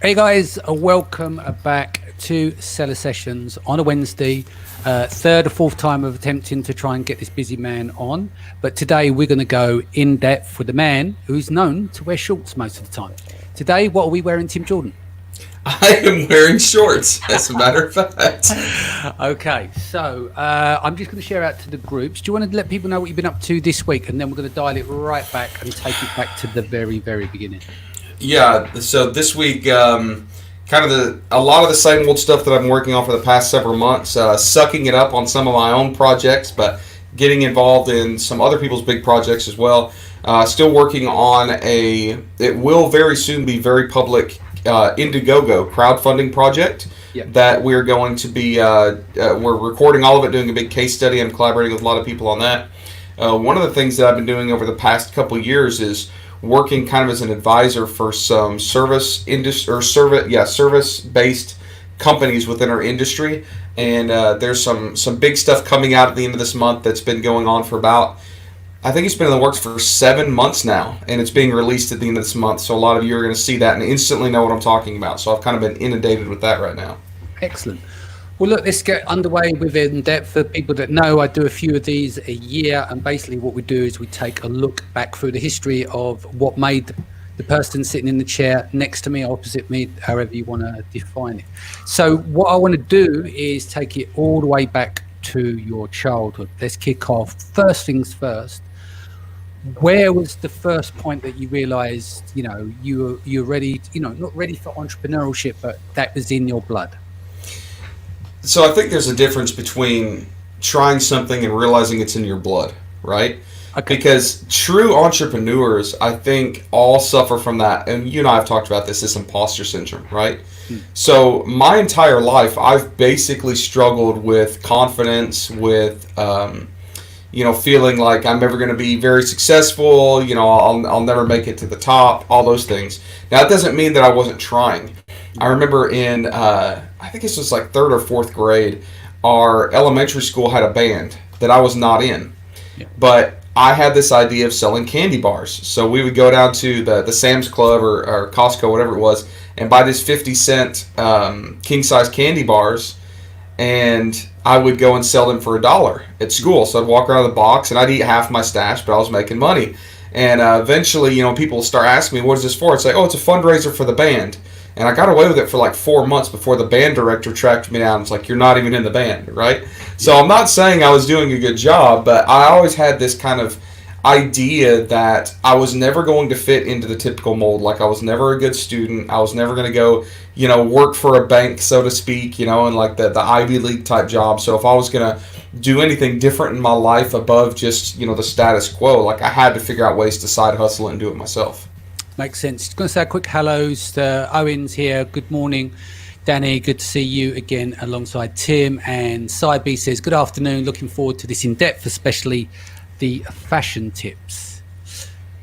Hey guys, welcome back to Seller Sessions on a Wednesday. Third or fourth time of attempting to try and get this busy man on. But today we're going to go in depth with the man who's known to wear shorts most of the time. Today, what are we wearing, Tim Jordan? I am wearing shorts, as a matter of fact. Okay, so I'm just going to share out to the groups. Do you want to let people know what you've been up to this week? And then we're going to dial it right back and take it back to the very, very beginning. Yeah, so this week, a lot of the same old stuff that I've been working on for the past several months, sucking it up on some of my own projects, but getting involved in some other people's big projects as well. Still working on it will very soon be very public Indiegogo crowdfunding project. Yep. That we're going to be, we're recording all of it, doing a big case study. I'm collaborating with a lot of people on that. One of the things that I've been doing over the past couple of years is working kind of as an advisor for some service based companies within our industry, and there's some big stuff coming out at the end of this month that's been going on for about, I think it's been in the works for 7 months now, and it's being released at the end of this month. So a lot of you are going to see that and instantly know what I'm talking about. So I've kind of been inundated with that right now. Excellent. Well, look, let's get underway with In Depth. For people that know, I do a few of these a year, and basically what we do is we take a look back through the history of what made the person sitting in the chair next to me, opposite me, however you want to define it. So what I want to do is take it all the way back to your childhood. Let's kick off. First things first. Where was the first point that you realized, you're ready, not ready for entrepreneurship, but that was in your blood? So I think there's a difference between trying something and realizing it's in your blood, right? Okay. Because true entrepreneurs, I think, all suffer from that. And you and I have talked about this imposter syndrome, right? So my entire life, I've basically struggled with confidence, with, feeling like I'm never going to be very successful, I'll never make it to the top, all those things. Now, that doesn't mean that I wasn't trying. I remember in, I think this was like third or fourth grade, our elementary school had a band that I was not in. Yeah. But I had this idea of selling candy bars. So we would go down to the Sam's Club or Costco, whatever it was, and buy these 50-cent king-size candy bars, and I would go and sell them for $1 at school. So I'd walk around the box, and I'd eat half my stash, but I was making money. And eventually, people start asking me, what is this for? It's like, oh, it's a fundraiser for the band. And I got away with it for like 4 months before the band director tracked me down. It's like, you're not even in the band, right? So I'm not saying I was doing a good job, but I always had this kind of idea that I was never going to fit into the typical mold. Like, I was never a good student. I was never going to go, work for a bank, so to speak, and like the Ivy League type job. So if I was going to do anything different in my life above just, the status quo, like I had to figure out ways to side hustle and do it myself. makes sense. Just going to say a quick hellos to Owen's here. Good morning, Danny. Good to see you again alongside Tim. And Cy says, good afternoon. Looking forward to this in depth, especially the fashion tips.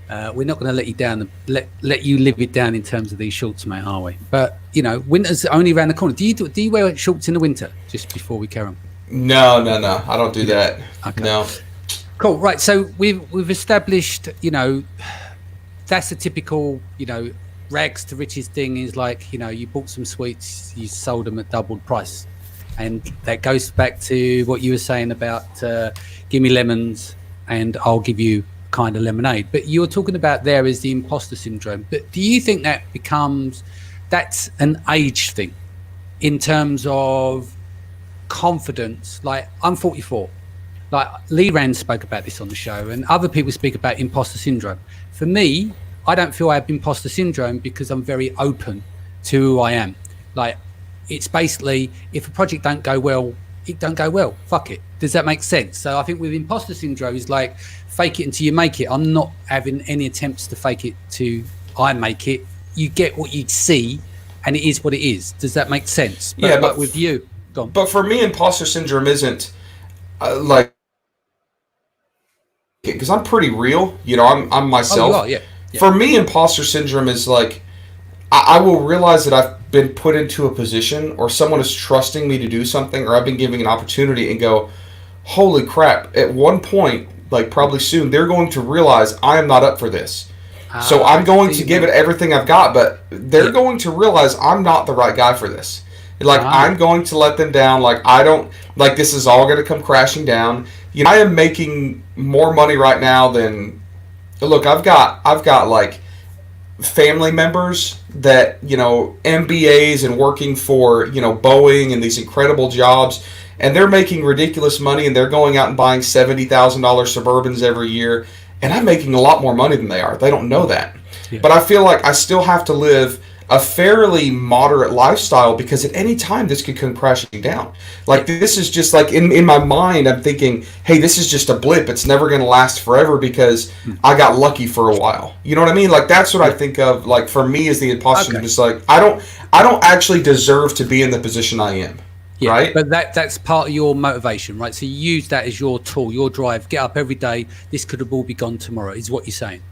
We're not going to let you down, let you live it down in terms of these shorts, mate, are we? But winter's only around the corner. Do you wear shorts in the winter? Just before we carry on. No, I don't do that. Okay. No. Cool. Right. So we've established, that's a typical, rags to riches thing is like, you bought some sweets, you sold them at doubled price. And that goes back to what you were saying about give me lemons and I'll give you kind of lemonade. But you're talking about there is the imposter syndrome. But do you think that's an age thing in terms of confidence? Like, I'm 44. Like, Lee Rand spoke about this on the show, and other people speak about imposter syndrome. For me, I don't feel I have imposter syndrome because I'm very open to who I am. Like, it's basically, if a project don't go well, it don't go well. Fuck it. Does that make sense? So I think with imposter syndrome is like, fake it until you make it. I'm not having any attempts to fake it to I make it. You get what you see, and it is what it is. Does that make sense? But with you, go on. But for me, imposter syndrome isn't like, because I'm pretty real, I'm myself. Oh, you are, yeah. For me, imposter syndrome is like, I will realize that I've been put into a position, or someone is trusting me to do something, or I've been given an opportunity, and go, holy crap, at one point, like probably soon, they're going to realize I am not up for this. So I'm going to give it everything I've got, but they're going to realize I'm not the right guy for this. Like, I'm going to let them down. Like, I don't, like, this is all going to come crashing down. You know, I am making more money right now than, look, I've got like family members that, you know, MBAs and working for, you know, Boeing and these incredible jobs, and they're making ridiculous money, and they're going out and buying $70,000 Suburbans every year, and I'm making a lot more money than they are. They don't know that. Yeah. But I feel like I still have to live a fairly moderate lifestyle, because at any time this could come crashing down. Like, this is just like, in my mind, I'm thinking, hey, this is just a blip. It's never going to last forever because I got lucky for a while. You know what I mean? Like, that's what I think of, like, for me as the imposter syndrome. It's like, I don't actually deserve to be in the position I am. Yeah, right? But that's part of your motivation, right? So you use that as your tool, your drive. Get up every day. This could have all be gone tomorrow, is what you're saying.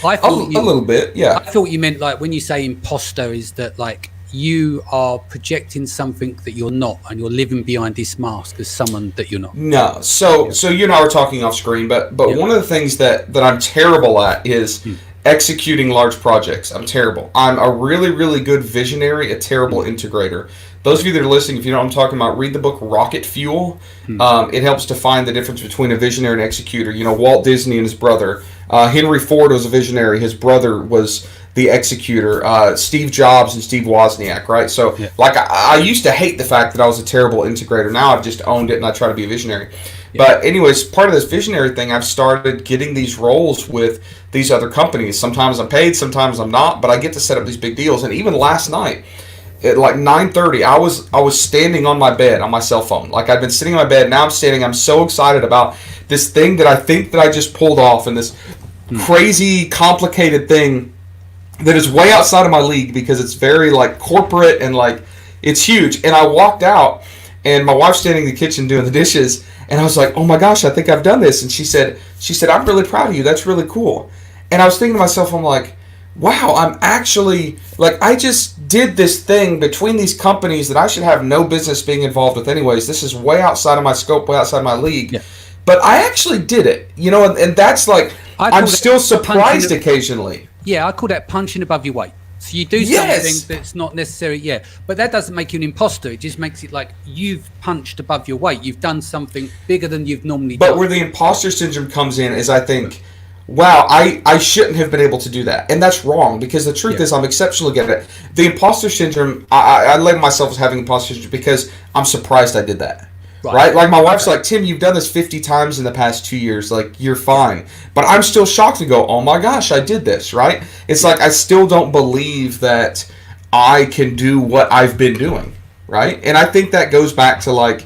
I thought a little bit, yeah. I thought you meant, like, when you say imposter, is that, like, you are projecting something that you're not, and you're living behind this mask as someone that you're not. No, so you and I were talking off screen, but one of the things that I'm terrible at is executing large projects. I'm terrible. I'm a really, really good visionary, a terrible integrator. Those of you that are listening, if you know what I'm talking about, read the book Rocket Fuel. It helps define the difference between a visionary and executor. You know, Walt Disney and his brother. Henry Ford was a visionary. His brother was the executor. Steve Jobs and Steve Wozniak, right? So, like, I used to hate the fact that I was a terrible integrator. Now I've just owned it, and I try to be a visionary. But anyways, part of this visionary thing, I've started getting these roles with these other companies. Sometimes I'm paid, sometimes I'm not, but I get to set up these big deals. And even last night, at like 9:30, I was standing on my bed on my cell phone. Like, I'd been sitting on my bed, now I'm standing. I'm so excited about this thing that I think that I just pulled off, and this crazy, complicated thing that is way outside of my league, because it's very, like, corporate and, like, it's huge. And I walked out, and my wife's standing in the kitchen doing the dishes, and I was like, oh my gosh, I think I've done this. And she said, I'm really proud of you. That's really cool. And I was thinking to myself, I'm like, wow, I'm actually, like, I just did this thing between these companies that I should have no business being involved with anyways. This is way outside of my scope, way outside of my league. Yeah. But I actually did it, you know, and that's like, I'm still surprised occasionally. Yeah, I call that punching above your weight. So you do something that's not necessary, but that doesn't make you an imposter. It just makes it like you've punched above your weight. You've done something bigger than you've normally done. But where the imposter syndrome comes in is, I think, wow, I shouldn't have been able to do that. And that's wrong, because the truth is I'm exceptionally good at it. The imposter syndrome, I label myself as having imposter syndrome because I'm surprised I did that. Right? Like, my wife's like, Tim, you've done this 50 times in the past 2 years. Like, you're fine. But I'm still shocked to go, oh my gosh, I did this, right? It's like, I still don't believe that I can do what I've been doing, right? And I think that goes back to, like,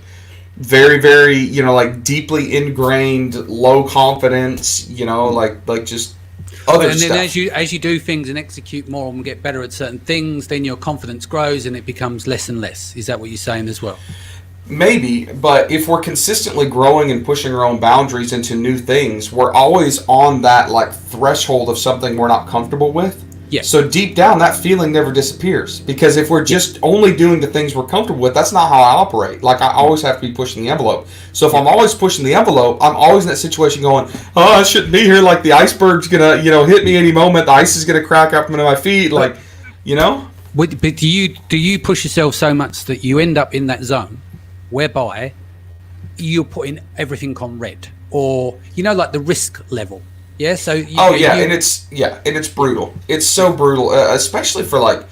very, very, you know, like, deeply ingrained low confidence, you know, like just other stuff. And then as you do things and execute more and get better at certain things, then your confidence grows and it becomes less and less. Is that what you're saying as well? Maybe, but if we're consistently growing and pushing our own boundaries into new things, we're always on that, like, threshold of something we're not comfortable with. Yeah. So deep down, that feeling never disappears. Because if we're just only doing the things we're comfortable with, that's not how I operate. Like, I always have to be pushing the envelope. So if I'm always pushing the envelope, I'm always in that situation going, oh, I shouldn't be here. Like, the iceberg's going to, you know, hit me any moment. The ice is going to crack up under my feet. Like, you know? But do you push yourself so much that you end up in that zone whereby you're putting everything on red, or, you know, like the risk level? Yeah. So. And it's brutal. It's so brutal, especially for, like,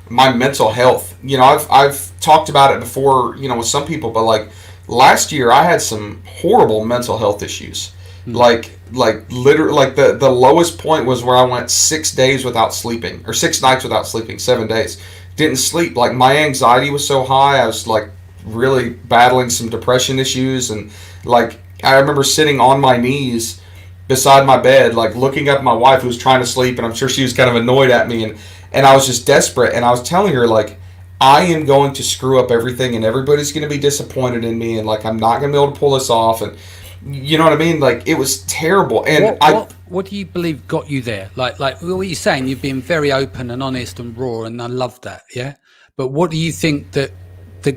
my mental health. You know, I've talked about it before, you know, with some people, but, like, last year I had some horrible mental health issues. Like literally, like, the lowest point was where I went 6 days without sleeping, or 6 nights without sleeping, 7 days. Didn't sleep. Like, my anxiety was so high. I was, like, really battling some depression issues, and, like, I remember sitting on my knees beside my bed, like, looking up at my wife who was trying to sleep, and I'm sure she was kind of annoyed at me, and I was just desperate, and I was telling her, like, I am going to screw up everything, and everybody's going to be disappointed in me, and, like, I'm not going to be able to pull this off, and you know what I mean? Like, it was terrible. And what do you believe got you there? Like what you're saying, you've been very open and honest and raw, and I love that, yeah? But what do you think that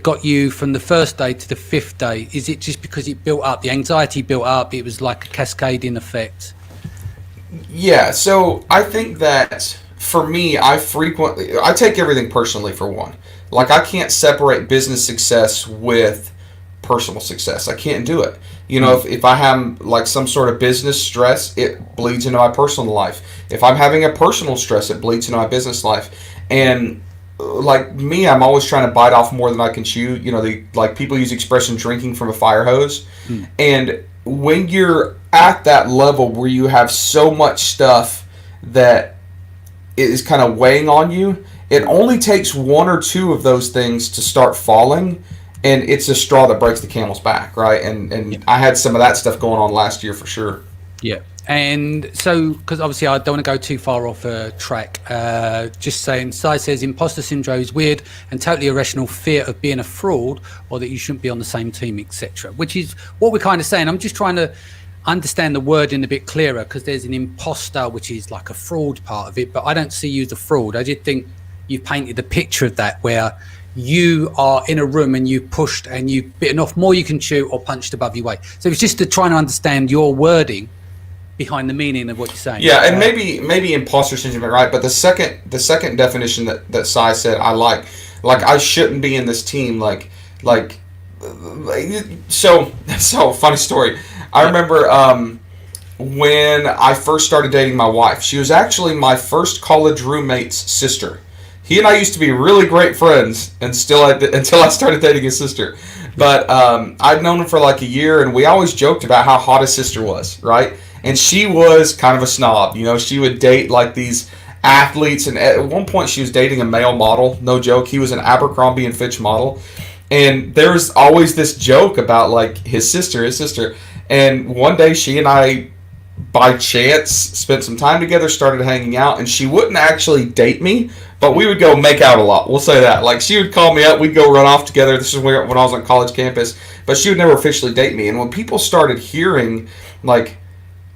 got you from the first day to the 5th day? Is it just because it built up, the anxiety built up, it was like a cascading effect? Yeah, so I think that for me, I take everything personally for one. Like I can't separate business success with personal success. I can't do it. You know, Mm. if I have like some sort of business stress, it bleeds into my personal life. If I'm having a personal stress, it bleeds into my business life. And like me, I'm always trying to bite off more than I can chew. You know, the like people use the expression drinking from a fire hose. Mm. And when you're at that level where you have so much stuff that is kind of weighing on you, it only takes one or two of those things to start falling, and it's a straw that breaks the camel's back, right? And I had some of that stuff going on last year for sure. Yeah. And so, because obviously I don't want to go too far off track, just saying, Sai says imposter syndrome is weird and totally irrational fear of being a fraud or that you shouldn't be on the same team, etc. Which is what we're kind of saying. I'm just trying to understand the wording a bit clearer because there's an imposter, which is like a fraud part of it, but I don't see you as a fraud. I just think you've painted the picture of that where you are in a room and you pushed and you've bitten off more you can chew or punched above your weight. So it's just to try and understand your wording behind the meaning of what you're saying. Yeah, and maybe imposter syndrome, right? But the second definition that Sai said, I like I shouldn't be in this team, like so funny story. I remember when I first started dating my wife. She was actually my first college roommate's sister. He and I used to be really great friends, and until I started dating his sister. But I'd known him for like a year, and we always joked about how hot his sister was, right? And she was kind of a snob. You know, she would date like these athletes, and at one point she was dating a male model. No joke. He was an Abercrombie and Fitch model, and there was always this joke about like his sister. And one day she and I, by chance, spent some time together, started hanging out, and she wouldn't actually date me, but we would go make out a lot. We'll say that. Like she would call me up, we'd go run off together. This is when I was on college campus, but she would never officially date me. And when people started hearing like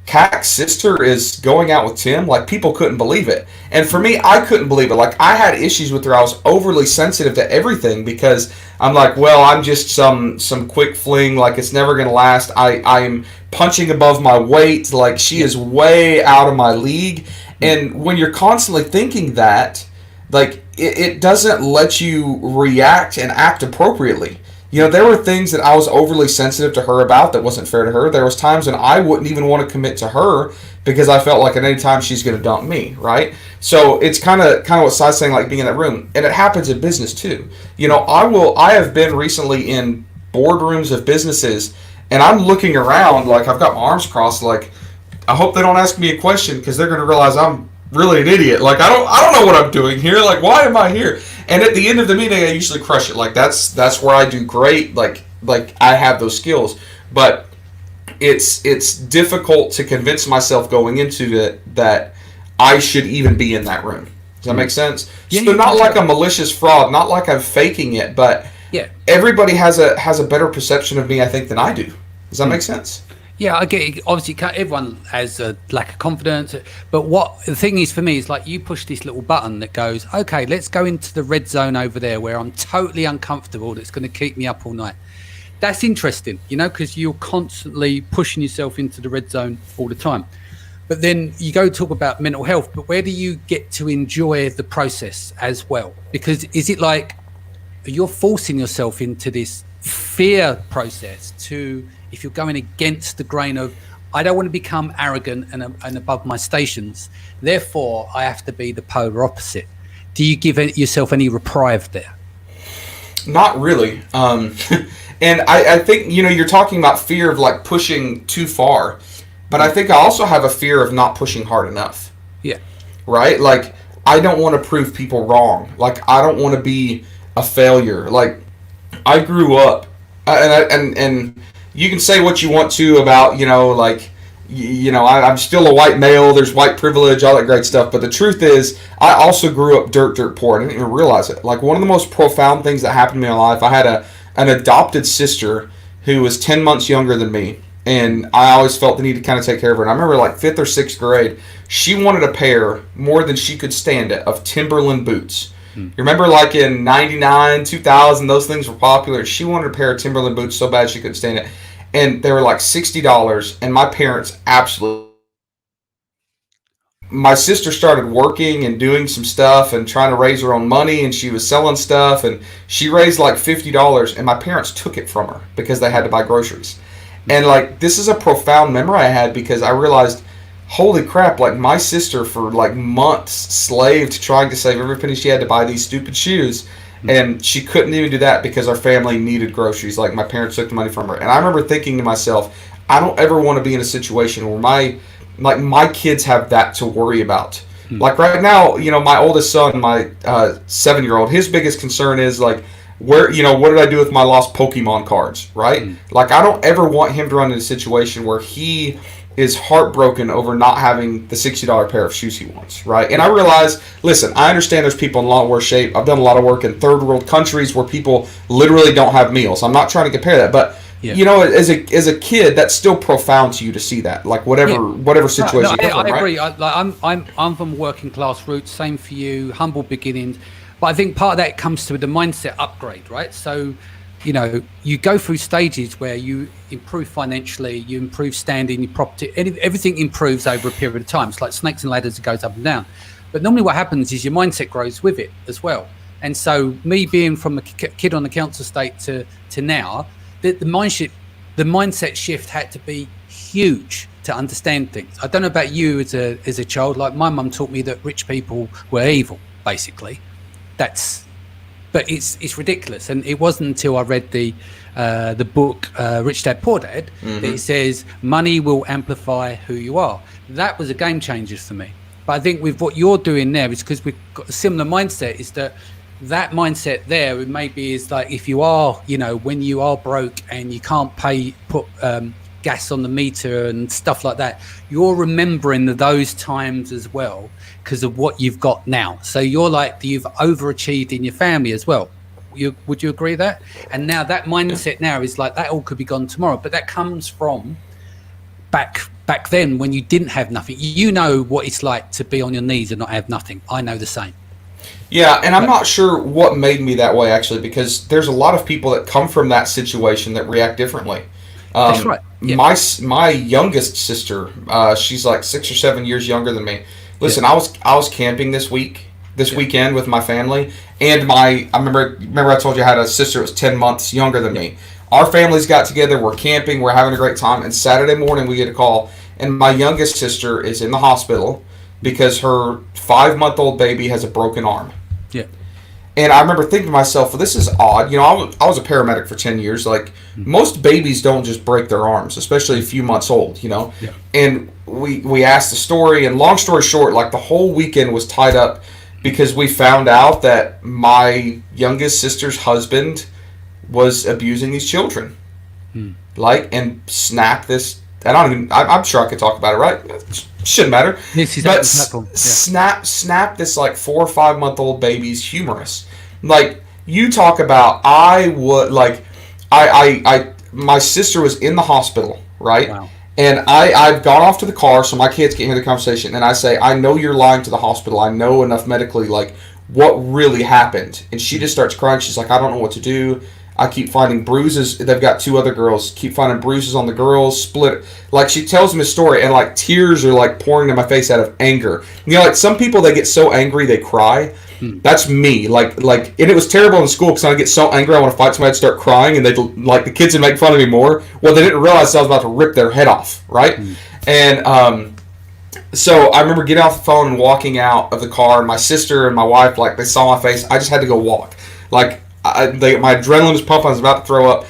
Kak's sister is going out with Tim, like people couldn't believe it. And for me, I couldn't believe it. Like I had issues with her. I was overly sensitive to everything because I'm like, well, I'm just some quick fling, like it's never gonna last. I'm punching above my weight, like she is way out of my league. And when you're constantly thinking that, like it doesn't let you react and act appropriately. You know, there were things that I was overly sensitive to her about that wasn't fair to her. There was times when I wouldn't even want to commit to her because I felt like at any time she's going to dump me, right? So it's kind of what Sai's saying, like being in that room, and it happens in business too. You know, I have been recently in boardrooms of businesses, and I'm looking around like I've got my arms crossed, like I hope they don't ask me a question because they're going to realize I'm really an idiot. Like I don't know what I'm doing here. Like why am I here? And at the end of the meeting, I usually crush it. Like that's where I do great. Like I have those skills, but it's difficult to convince myself going into it that I should even be in that room. Does that make sense? Yeah, So yeah, not like sure. a malicious fraud, not like I'm faking it, but Yeah. everybody has a better perception of me, I think, than I do. Does that make sense? Yeah, I get it. Obviously, everyone has a lack of confidence. But what the thing is for me is like you push this little button that goes, okay, let's go into the red zone over there where I'm totally uncomfortable. That's going to keep me up all night. That's interesting, you know, because you're constantly pushing yourself into the red zone all the time. But then you go talk about mental health, but where do you get to enjoy the process as well? Because is it like you're forcing yourself into this fear process to, if you're going against the grain of, I don't want to become arrogant and above my stations, therefore I have to be the polar opposite. Do you give yourself any reprieve there? Not really. And I think, you know, you're talking about fear of like pushing too far, but I think I also have a fear of not pushing hard enough, Yeah. right? Like, I don't want to prove people wrong. Like, I don't want to be a failure. Like, I grew up, and you can say what you want to about, you know, like, I'm still a white male. There's white privilege, all that great stuff. But the truth is, I also grew up dirt poor. I didn't even realize it. Like one of the most profound things that happened to me in my life, I had an adopted sister who was 10 months younger than me, and I always felt the need to kind of take care of her. And I remember like 5th or 6th grade, she wanted a pair more than she could stand it of Timberland boots. You remember like in 99, 2000, those things were popular. She wanted a pair of Timberland boots so bad she couldn't stand it. And they were like $60, and my parents absolutely my sister started working and doing some stuff and trying to raise her own money, and she was selling stuff, and she raised like $50, and my parents took it from her because they had to buy groceries. And like, this is a profound memory I had, because I realized, holy crap, like my sister for like months slaved trying to save every penny she had to buy these stupid shoes, and she couldn't even do that because our family needed groceries. Like, my parents took the money from her. And I remember thinking to myself, I don't ever want to be in a situation where my kids have that to worry about. Like right now, my oldest son, my 7-year-old, his biggest concern is like, what did I do with my lost Pokemon cards, right? Like, I don't ever want him to run into a situation where he is heartbroken over not having the $60 pair of shoes he wants, right? And I realize, listen, I understand there's people in a lot worse shape. I've done a lot of work in third world countries where people literally don't have meals. I'm not trying to compare that, but as a kid, that's still profound to you to see that, like whatever situation. I agree. I'm from working class roots. Same for you. Humble beginnings, but I think part of that comes to the mindset upgrade, right? So, you go through stages where you improve financially, you improve standing, your property, everything improves over a period of time. It's like snakes and ladders, it goes up and down. But normally what happens is your mindset grows with it as well. And so me being from a kid on the council estate to now, the mindset shift had to be huge to understand things. I don't know about you as a child. Like, my mum taught me that rich people were evil, basically. But it's ridiculous, and it wasn't until I read the book Rich Dad Poor Dad that it says money will amplify who you are. That was a game changer for me. But I think with what you're doing there is because we've got a similar mindset. Is that mindset there? Maybe is like, if you are, when you are broke and you can't put gas on the meter and stuff like that, you're remembering those times as well because of what you've got now. So you're like, you've overachieved in your family as well. Would you agree with that? And now that mindset now is like, that all could be gone tomorrow, but that comes from back then when you didn't have nothing. You know what it's like to be on your knees and not have nothing. I know the same. Yeah, and I'm not sure what made me that way, actually, because there's a lot of people that come from that situation that react differently. That's right. Yeah. My youngest sister, she's like 6 or 7 years younger than me. Listen, I was camping this weekend with my family, and I remember I told you I had a sister that was 10 months younger than me. Our families got together, we're camping, we're having a great time, and Saturday morning we get a call, and my youngest sister is in the hospital because her 5-month-old baby has a broken arm. Yeah. And I remember thinking to myself, well, this is odd. I was a paramedic for 10 years. Like, most babies don't just break their arms, especially a few months old, Yeah. And we asked the story, and long story short, like, the whole weekend was tied up because we found out that my youngest sister's husband was abusing these children. And snapped this. I'm sure I could talk about it, right? Shouldn't matter. But snap this like 4 or 5 month old baby's humerus. Like, you talk about, my sister was in the hospital, right? Wow. And I've gone off to the car so my kids can hear the conversation, and I say, I know you're lying to the hospital. I know enough medically, like, what really happened. And she just starts crying. She's like, I don't know what to do. I keep finding bruises. They've got 2 other girls. Keep finding bruises on the girls. Split. Like, she tells me a story, and like tears are like pouring in my face out of anger. Like, some people, they get so angry they cry. That's me. Like, and it was terrible in school because I get so angry I want to fight somebody, I'd start crying, and the kids would make fun of me more. Well, they didn't realize I was about to rip their head off, right? And so I remember getting off the phone and walking out of the car, and my sister and my wife, like, they saw my face. I just had to go walk. Like, my adrenaline was pumping. I was about to throw up.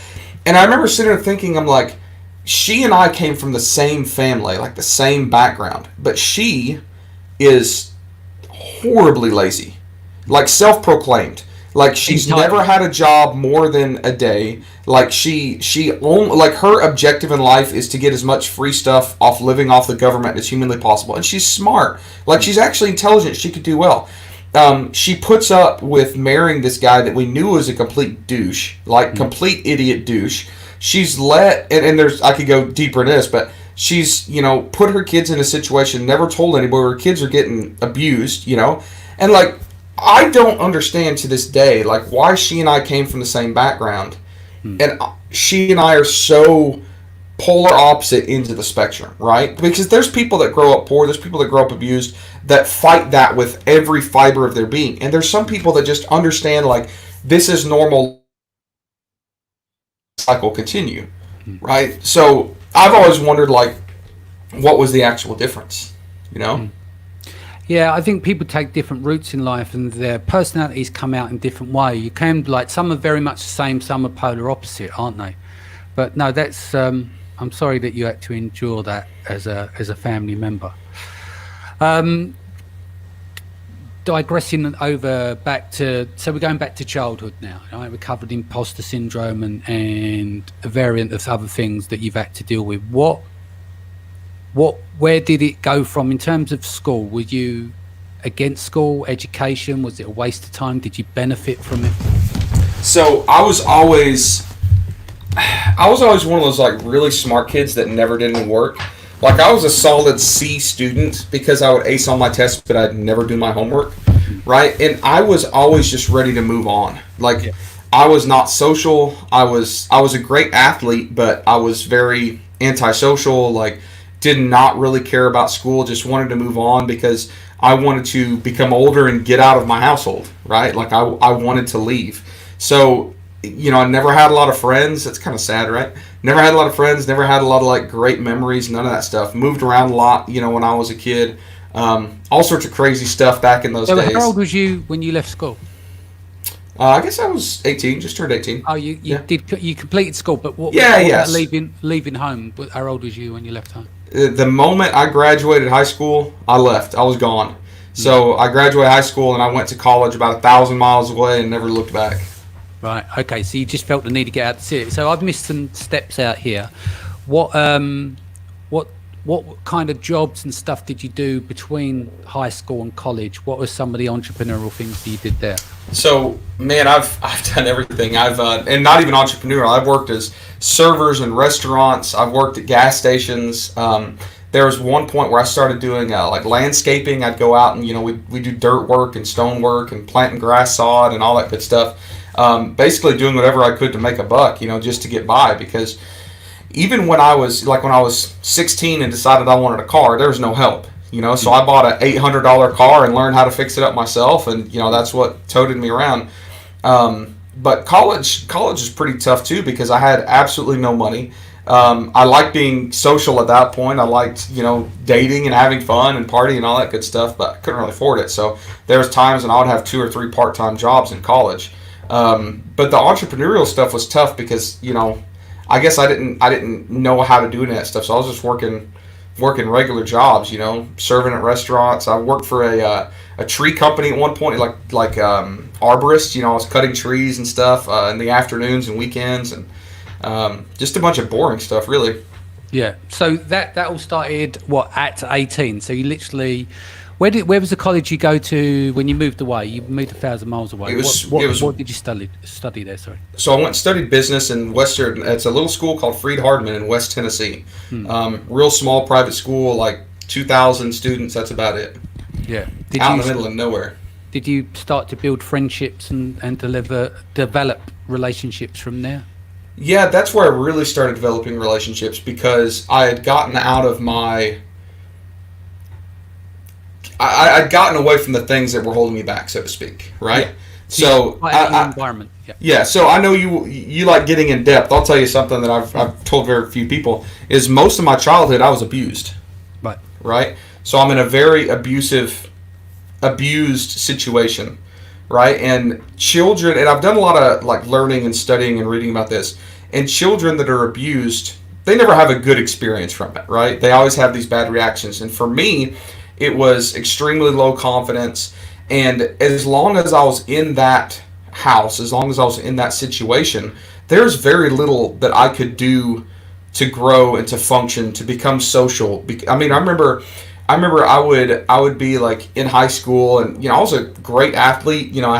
And I remember sitting there thinking, I'm like, she and I came from the same family, like the same background. But she is horribly lazy. Like, self-proclaimed. Like, she's never had a job more than a day. Like, she only, like, her objective in life is to get as much free stuff off living off the government as humanly possible. And she's smart. Like, she's actually intelligent. She could do well. She puts up with marrying this guy that we knew was a complete douche, like complete idiot douche. She's and there's, I could go deeper into this, but she's, put her kids in a situation, never told anybody, where her kids are getting abused, and like, I don't understand to this day, like, why she and I came from the same background, and she and I are so polar opposite ends of the spectrum, right? Because there's people that grow up poor, there's people that grow up abused. that fight that with every fiber of their being. And there's some people that just understand, like, this is normal, cycle continue, right? So I've always wondered, like, what was the actual difference, you know? Yeah, I think people take different routes in life, and their personalities come out in different way. You can, like, some are very much the same, some are polar opposite, aren't they? But no, that's I'm sorry that you had to endure that as a family member. Digressing over back to, so we're going back to childhood now, right? We covered imposter syndrome and a variant of other things that you've had to deal with. Where did it go from in terms of school? Were you against school education? Was it a waste of time? Did you benefit from it? So I was always one of those, like, really smart kids that never did any work. Like, I was a solid C student because I would ace on my tests, but I'd never do my homework, right? And I was always just ready to move on. Like, yeah. I was not social. I was a great athlete, but I was very antisocial. Like, did not really care about school. Just wanted to move on because I wanted to become older and get out of my household, right? Like, I wanted to leave. So, you know, I never had a lot of friends. That's kind of sad, right? Never had a lot of friends. Never had a lot of, like, great memories. None of that stuff. Moved around a lot, you know, when I was a kid. All sorts of crazy stuff back in those days. How old was you when you left school? I guess I was 18. Just turned 18. Oh, you completed school, but what yes. about leaving home? How old was you when you left home? The moment I graduated high school, I left. I was gone. So I graduated high school and I went to college about 1,000 miles away and never looked back. Right. Okay. So you just felt the need to get out of the city. So I've missed some steps out here. What kind of jobs and stuff did you do between high school and college? What were some of the entrepreneurial things that you did there? So, man, I've done everything. And not even entrepreneurial. I've worked as servers in restaurants. I've worked at gas stations. There was one point where I started doing like landscaping. I'd go out and, you know, we do dirt work and stone work and planting grass sod and all that good stuff. Basically doing whatever I could to make a buck, you know, just to get by. Because even when I was 16 and decided I wanted a car, there was no help, you know. So I bought an $800 car and learned how to fix it up myself, and, you know, that's what toted me around. But college is pretty tough too because I had absolutely no money. I liked being social at that point. I liked, you know, dating and having fun and partying and all that good stuff, but I couldn't really afford it. So there was times when I would have 2 or 3 part-time jobs in college. But the entrepreneurial stuff was tough because, you know, I guess I didn't know how to do any of that stuff. So I was just working regular jobs, you know, serving at restaurants. I worked for a tree company at one point, like arborist. You know, I was cutting trees and stuff in the afternoons and weekends, and just a bunch of boring stuff, really. Yeah. So that all started at 18. So you literally, where was the college you go to when you moved away? You moved 1,000 miles away. What did you study there? Sorry. So I went and studied business in Western. It's a little school called Freed-Hardman in West Tennessee. Real small private school, like 2,000 students. That's about it. Yeah. Out in the middle of nowhere. Did you start to build friendships and develop relationships from there? Yeah, that's where I really started developing relationships because I had gotten out of my... I'd gotten away from the things that were holding me back, so to speak, right? Yeah. So environment. Yeah. So I know you like getting in depth. I'll tell you something that I've told very few people is most of my childhood I was abused. Right. So I'm in a very abused situation, right? And children, and I've done a lot of like learning and studying and reading about this. And children that are abused, they never have a good experience from it, right? They always have these bad reactions. And for me, it was extremely low confidence, and as long as I was in that house, as long as I was in that situation, there's very little that I could do to grow and to function, to become social. I mean, I remember I would be like in high school, and, you know, I was a great athlete. You know,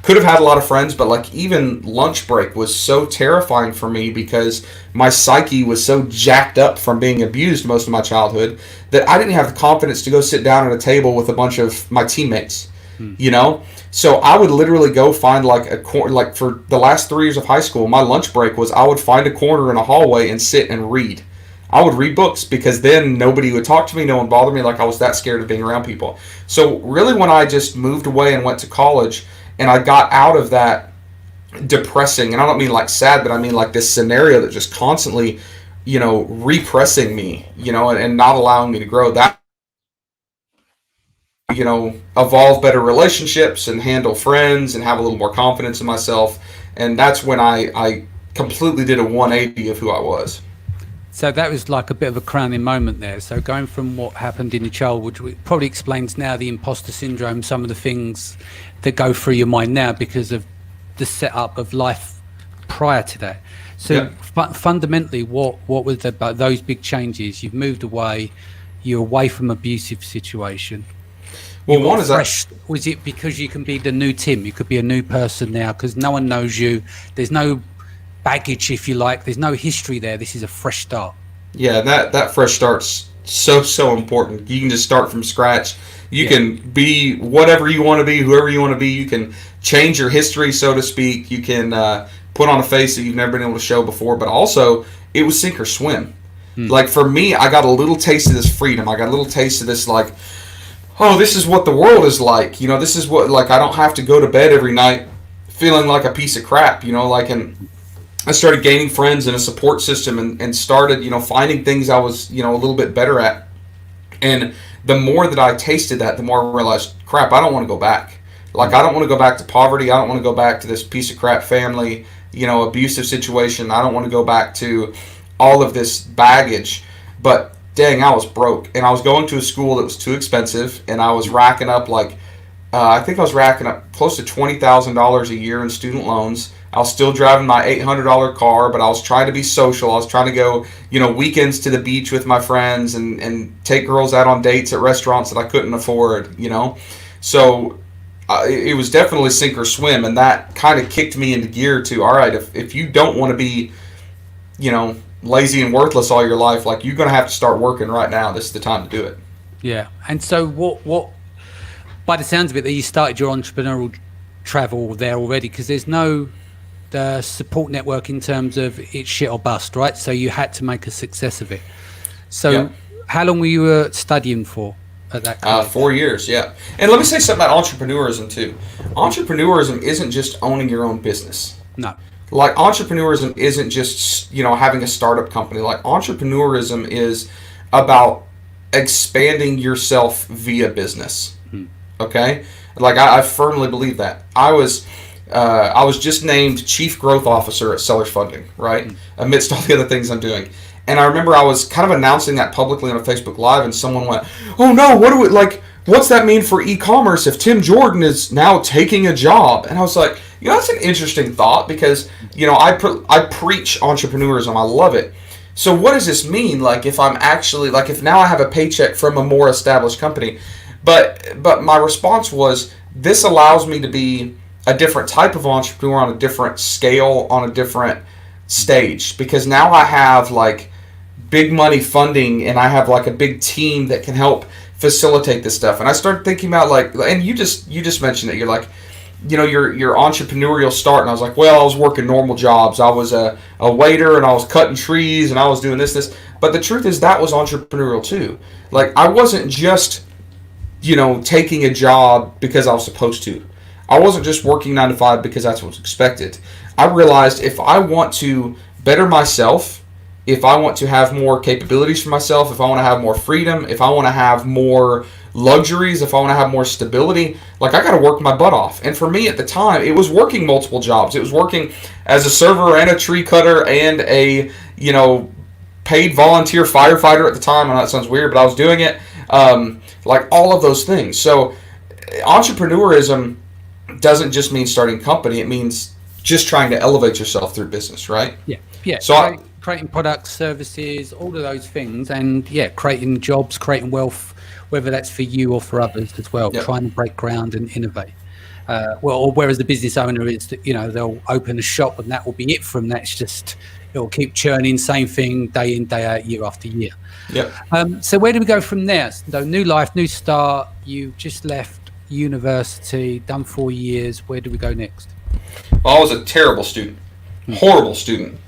could have had a lot of friends, but like even lunch break was so terrifying for me because my psyche was so jacked up from being abused most of my childhood that I didn't have the confidence to go sit down at a table with a bunch of my teammates, you know? So I would literally go find like a corner, like for the last 3 years of high school, my lunch break was I would find a corner in a hallway and sit and read. I would read books because then nobody would talk to me, no one bothered me, like I was that scared of being around people. So really when I just moved away and went to college and I got out of that depressing, and I don't mean like sad, but I mean like this scenario that just constantly, repressing me, and not allowing me to grow, that, evolve better relationships and handle friends and have a little more confidence in myself. And that's when I completely did a 180 of who I was. So that was like a bit of a crowning moment there. So going from what happened in your childhood, which probably explains now the imposter syndrome, some of the things that go through your mind now because of the setup of life prior to that. So Yeah. fundamentally, what was those big changes? You've moved away, you're away from abusive situation. Well, one is that. Was it because you can be the new Tim? You could be a new person now because no one knows you. There's no baggage, if you like. There's no history there. This is a fresh start. Yeah, that fresh start's so important. You can just start from scratch. You can be whatever you want to be, whoever you want to be. You can change your history, so to speak. You can put on a face that you've never been able to show before. But also, it was sink or swim. Like for me, I got a little taste of this freedom. I got a little taste of this, like, oh, this is what the world is like. This is what, like, I don't have to go to bed every night feeling like a piece of crap. And I started gaining friends and a support system, and started, finding things I was, a little bit better at. And the more that I tasted that, the more I realized, crap, I don't want to go back. Like, I don't want to go back to poverty. I don't want to go back to this piece of crap family, abusive situation. I don't want to go back to all of this baggage. But dang, I was broke. And I was going to a school that was too expensive. And I was racking up, like, I think I was racking up close to $20,000 a year in student loans. I was still driving my $800 car, but I was trying to be social. I was trying to go, weekends to the beach with my friends and take girls out on dates at restaurants that I couldn't afford, So it was definitely sink or swim, and that kind of kicked me into gear to, all right, if you don't want to be, lazy and worthless all your life, like, you're going to have to start working right now. This is the time to do it. Yeah. And so what by the sounds of it, that you started your entrepreneurial travel there already, because there's no support network in terms of it's shit or bust, right? So you had to make a success of it. So how long were you studying for at that college? 4 years, yeah. And let me say something about entrepreneurism too. Entrepreneurism isn't just owning your own business. No. Like, entrepreneurism isn't just, having a startup company. Like, entrepreneurism is about expanding yourself via business. Okay? Like, I firmly believe that. I was just named Chief Growth Officer at Sellers Funding, right? Amidst all the other things I'm doing. And I remember I was kind of announcing that publicly on a Facebook Live, and someone went, oh no, what's that mean for e-commerce if Tim Jordan is now taking a job? And I was like, that's an interesting thought, because, I preach entrepreneurism. I love it. So what does this mean? Like, if I'm actually, like, if now I have a paycheck from a more established company, but my response was, this allows me to be a different type of entrepreneur on a different scale, on a different stage, because now I have, like, big money funding, and I have, like, a big team that can help facilitate this stuff. And I started thinking about, like, and you just mentioned it. You're like, your entrepreneurial start. And I was like, well, I was working normal jobs. I was a waiter, and I was cutting trees, and I was doing this. But the truth is, that was entrepreneurial too. Like, I wasn't just, taking a job because I was supposed to. I wasn't just working 9 to 5 because that's what's expected. I realized, if I want to better myself, if I want to have more capabilities for myself, if I want to have more freedom, if I want to have more luxuries, if I want to have more stability, like, I got to work my butt off. And for me at the time, it was working multiple jobs. It was working as a server and a tree cutter and a, paid volunteer firefighter at the time. I know that sounds weird, but I was doing it. Like, all of those things. So entrepreneurism doesn't just mean starting a company. It means just trying to elevate yourself through business, right? Yeah. So creating products, services, all of those things, and creating jobs, creating wealth, whether that's for you or for others as well. Trying to break ground and innovate. Or whereas the business owner is, they'll open a shop and that will be it from that. It's just, it'll keep churning, same thing, day in, day out, year after year. So where do we go from there? So new life, new start. You just left university, done 4 years. Where do we go next? Well, I was a terrible student, horrible student.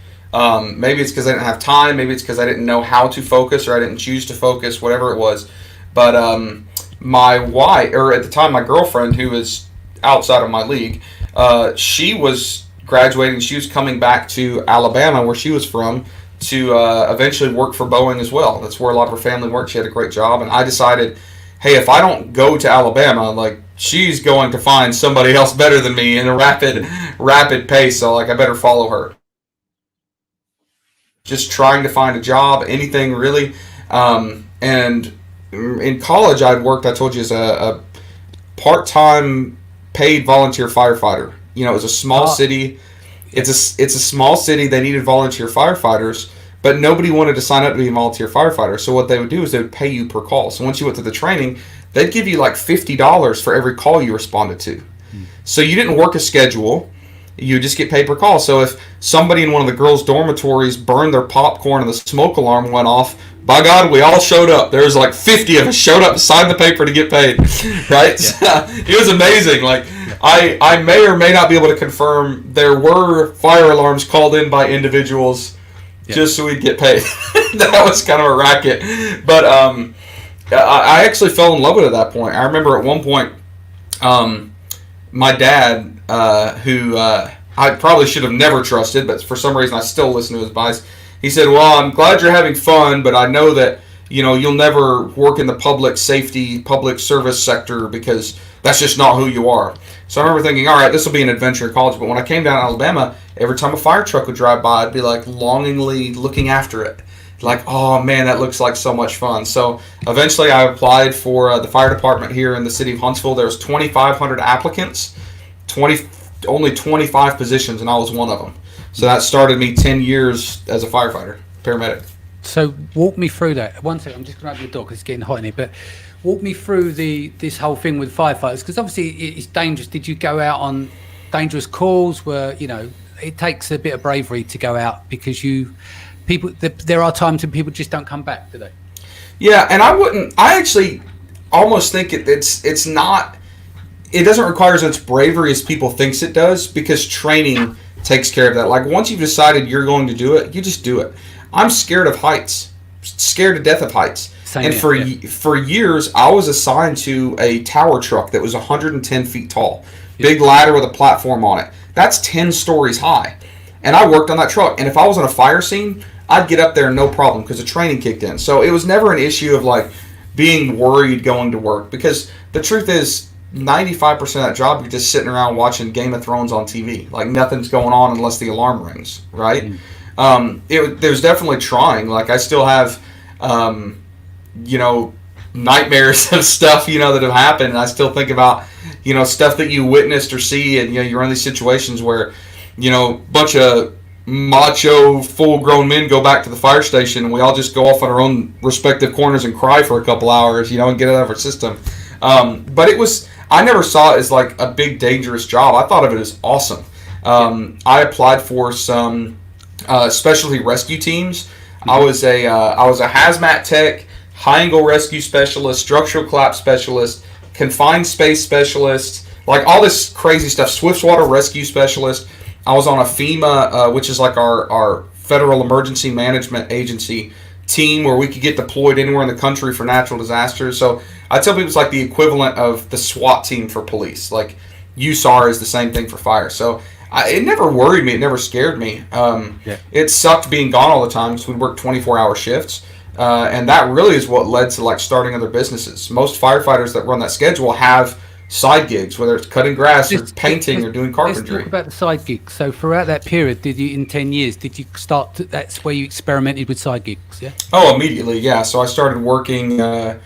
Maybe it's because I didn't have time. Maybe it's because I didn't know how to focus, or I didn't choose to focus. Whatever it was, but my wife, or at the time my girlfriend, who was outside of my league, she was graduating. She was coming back to Alabama, where she was from, to eventually work for Boeing as well. That's where a lot of her family worked. She had a great job, and I decided, hey, if I don't go to Alabama, like, she's going to find somebody else better than me in a rapid pace. So, like, I better follow her. Just trying to find a job, anything really. And in college, I'd worked, I told you, as a part-time paid volunteer firefighter. You know, it was a small city. It's a small city. They needed volunteer firefighters, but nobody wanted to sign up to be a volunteer firefighter. So what they would do is they would pay you per call. So once you went to the training, they'd give you like $50 for every call you responded to. So you didn't work a schedule. You just get paid per call. So if somebody in one of the girls' dormitories burned their popcorn and the smoke alarm went off, by God, we all showed up. There was like 50 of us showed up, signed the paper to get paid, right? Yeah. It was amazing. Like, I may or may not be able to confirm there were fire alarms called in by individuals just so we'd get paid. That was kind of a racket. But I actually fell in love with it at that point. I remember at one point, my dad, who I probably should have never trusted, but for some reason I still listen to his advice. He said, well, I'm glad you're having fun, but I know that, you know, you'll never work in the public safety, public service sector because that's just not who you are. So I remember thinking, all right, this will be an adventure in college. But when I came down to Alabama, every time a fire truck would drive by, I'd be like longingly looking after it. Like, oh man, that looks like so much fun. So eventually I applied for the fire department here in the city of Huntsville. There was 2,500 applicants, only 25 positions, and I was one of them. So that started me 10 years as a firefighter, paramedic. So walk me through that. One second, I'm just going to open the door because it's getting hot in here. But walk me through this whole thing with firefighters, because obviously it's dangerous. Did you go out on dangerous calls where, you know, it takes a bit of bravery to go out because there are times when people just don't come back, do they? Yeah, and I actually almost think it's not, it doesn't require as much bravery as people thinks it does, because training takes care of that. Like, once you've decided you're going to do it, you just do it. I'm scared of heights, scared to death of heights. Same and for years, I was assigned to a tower truck that was 110 feet tall. Big ladder with a platform on it. That's 10 stories high. And I worked on that truck. And if I was on a fire scene, I'd get up there no problem because the training kicked in. So it was never an issue of like being worried going to work, because the truth is 95% of that job you're just sitting around watching Game of Thrones on TV. Like, nothing's going on unless the alarm rings, right? There's definitely trying. Like, I still have, you know, nightmares of stuff, you know, that have happened. And I still think about, you know, stuff that you witnessed or see. And, you know, you're in these situations where, you know, a bunch of macho, full-grown men go back to the fire station and we all just go off on our own respective corners and cry for a couple hours, you know, and get it out of our system. But I never saw it as like a big, dangerous job. I thought of it as awesome. I applied for some specialty rescue teams. I was a hazmat tech, high angle rescue specialist, structural collapse specialist, confined space specialist, like all this crazy stuff. Swiftwater rescue specialist. I was on a FEMA, which is like our Federal Emergency Management Agency team, where we could get deployed anywhere in the country for natural disasters. So I tell people it's like the equivalent of the SWAT team for police. Like, USAR is the same thing for fire. So it never worried me. It never scared me. It sucked being gone all the time because we'd work 24-hour shifts. And that really is what led to like starting other businesses. Most firefighters that run that schedule have side gigs, whether it's cutting grass or painting or doing carpentry. Let's talk about the side gigs. So throughout that period, in 10 years, did you that's where you experimented with side gigs, yeah? Oh, immediately, yeah. So I started working, back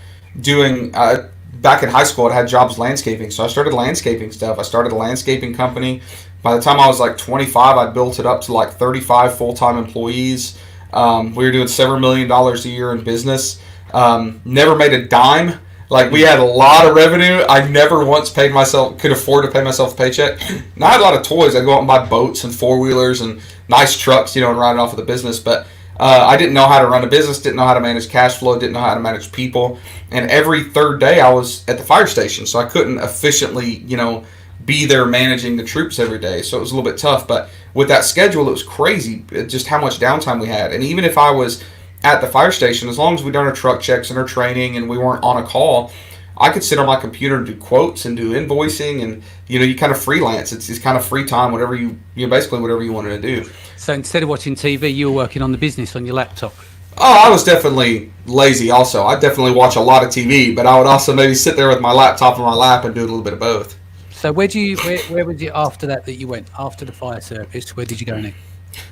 in high school, I had jobs landscaping. So I started landscaping stuff. I started a landscaping company. By the time I was like 25, I built it up to like 35 full-time employees. We were doing several $1 million a year in business. Never made a dime. Like, we had a lot of revenue. I never once could afford to pay myself a paycheck. And I had a lot of toys. I'd go out and buy boats and four-wheelers and nice trucks, you know, and ride it off of the business. But I didn't know how to run a business, didn't know how to manage cash flow, didn't know how to manage people. And every third day I was at the fire station, so I couldn't efficiently, you know, be there managing the troops every day. So it was a little bit tough. But with that schedule, it was crazy just how much downtime we had. And even if I was at the fire station, as long as we'd done our truck checks and our training and we weren't on a call, I could sit on my computer and do quotes and do invoicing, and you kind of freelance. It's kind of free time, whatever basically whatever you wanted to do. So instead of watching TV, you were working on the business on your laptop. Oh, I was definitely lazy also. I definitely watch a lot of TV, but I would also maybe sit there with my laptop on my lap and do a little bit of both. So where was it after that you went? After the fire service, where did you go next?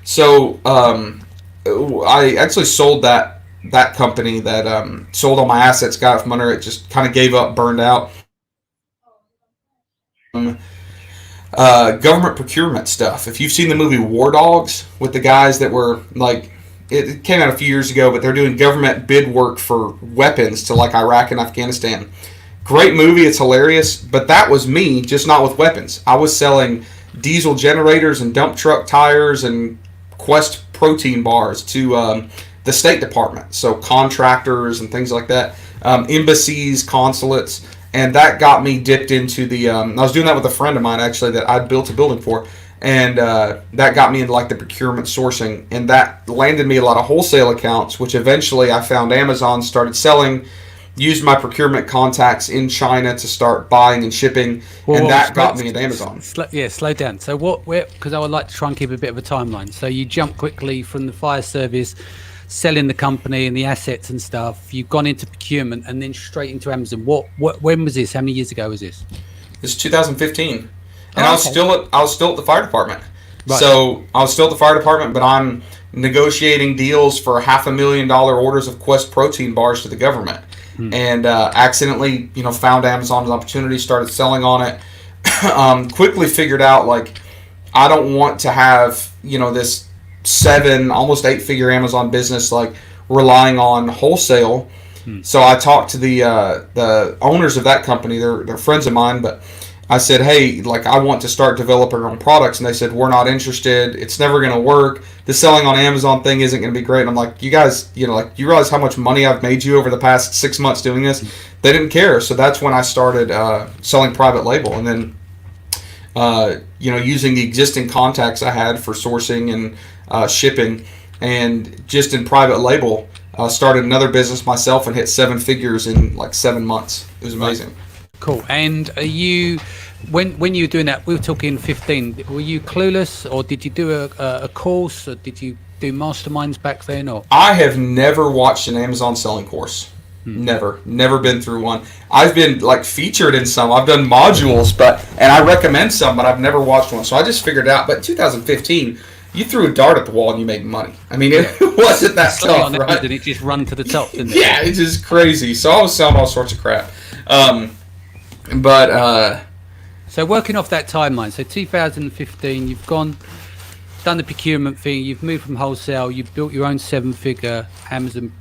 So I actually sold that company that sold all my assets, got it from under it, just kind of gave up, burned out. Government procurement stuff. If you've seen the movie War Dogs with the guys that were like, it came out a few years ago, but they're doing government bid work for weapons to like Iraq and Afghanistan. Great movie, it's hilarious, but that was me, just not with weapons. I was selling diesel generators and dump truck tires and Quest protein bars to the State Department, so contractors and things like that, embassies, consulates, and that got me dipped into the. I was doing that with a friend of mine actually that I'd built a building for, and that got me into like the procurement sourcing, and that landed me a lot of wholesale accounts, which eventually I found Amazon, started selling. Used my procurement contacts in China to start buying and shipping, and that got me into Amazon. Slow down. So because I would like to try and keep a bit of a timeline. So you jump quickly from the fire service, selling the company and the assets and stuff. You've gone into procurement and then straight into Amazon. When was this? How many years ago was this? This is 2015, and I was still at the fire department. Right. So I was still at the fire department, but I'm negotiating deals for $500,000 orders of Quest protein bars to the government. And accidentally, found Amazon's opportunity, started selling on it. Quickly figured out, like, I don't want to have, this almost 8-figure Amazon business, like, relying on wholesale. So I talked to the owners of that company. They're friends of mine, but I said, hey, like, I want to start developing our own products. And they said, we're not interested. It's never going to work. The selling on Amazon thing isn't going to be great. And I'm like, you guys, you realize how much money I've made you over the past 6 months doing this? They didn't care. So that's when I started selling private label. And then, using the existing contacts I had for sourcing and shipping, and just in private label, started another business myself and hit 7 figures in like 7 months. It was amazing. Cool. And are you, when you were doing that, we were talking 15, were you clueless, or did you do a course, or did you do masterminds back then? Or I have never watched an Amazon selling course. Never been through one. I've been like featured in some. I've done modules, and I recommend some, but I've never watched one. So I just figured it out. But in 2015, you threw a dart at the wall and you made money. I mean, it wasn't that tough, right? Did it just run to the top, didn't it? Yeah, it's just crazy. So I was selling all sorts of crap. So working off that timeline, so 2015, you've done the procurement thing, you've moved from wholesale, you've built your own 7-figure Amazon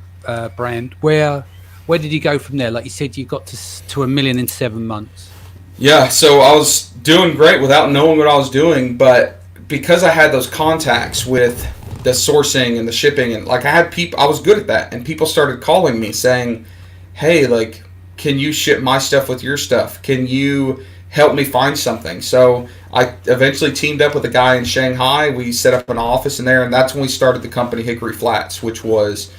brand. Where did you go from there? Like you said, you got to $1 million in 7 months. Yeah, so I was doing great without knowing what I was doing, but because I had those contacts with the sourcing and the shipping, and like I had people, I was good at that, and people started calling me saying, hey, like, can you ship my stuff with your stuff? Can you help me find something? So I eventually teamed up with a guy in Shanghai. We set up an office in there, and that's when we started the company Hickory Flats, which was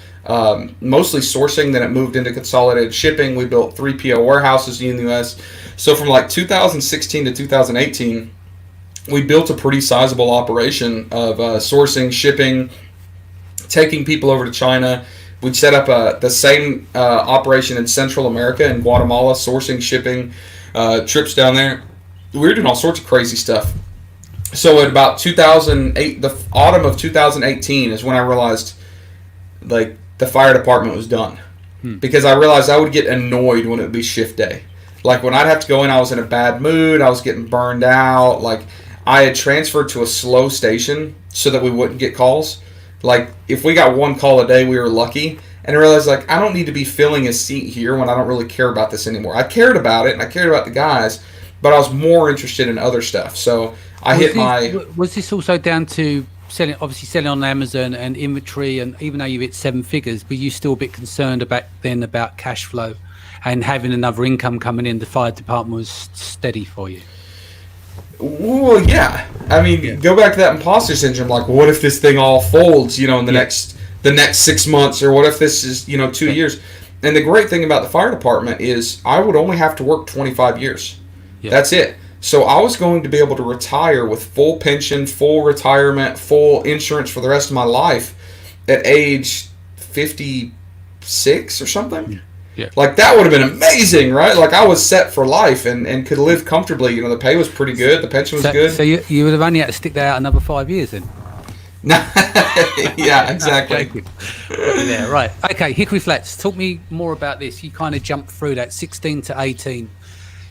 mostly sourcing. Then it moved into consolidated shipping. We built 3PL warehouses in the U.S. So from like 2016 to 2018, we built a pretty sizable operation of sourcing, shipping, taking people over to China. We'd set up the same operation in Central America, in Guatemala, sourcing, shipping, trips down there. We were doing all sorts of crazy stuff. So at about 2008, the autumn of 2018 is when I realized, like, the fire department was done. Because I realized I would get annoyed when it would be shift day. Like, when I'd have to go in, I was in a bad mood. I was getting burned out. Like, I had transferred to a slow station so that we wouldn't get calls. Like, if we got one call a day, we were lucky. And I realized, like, I don't need to be filling a seat here when I don't really care about this anymore. I cared about it, and I cared about the guys, but I was more interested in other stuff. So Was this also down to selling on Amazon and inventory, and even though you hit 7 figures, were you still a bit concerned about cash flow and having another income coming in? The fire department was steady for you? Well, yeah. I mean, go back to that imposter syndrome. Like, what if this thing all folds? In the next 6 months, or what if this is 2 years? And the great thing about the fire department is I would only have to work 25 years. Yeah. That's it. So I was going to be able to retire with full pension, full retirement, full insurance for the rest of my life at age 56 or something. Yeah. Like, that would have been amazing, right? Like, I was set for life and could live comfortably. The pay was pretty good. The pension was good. So you would have only had to stick that out another 5 years then? Yeah, exactly. Yeah, right. Okay, Hickory Flats. Talk me more about this. You kind of jumped through that 16 to 18.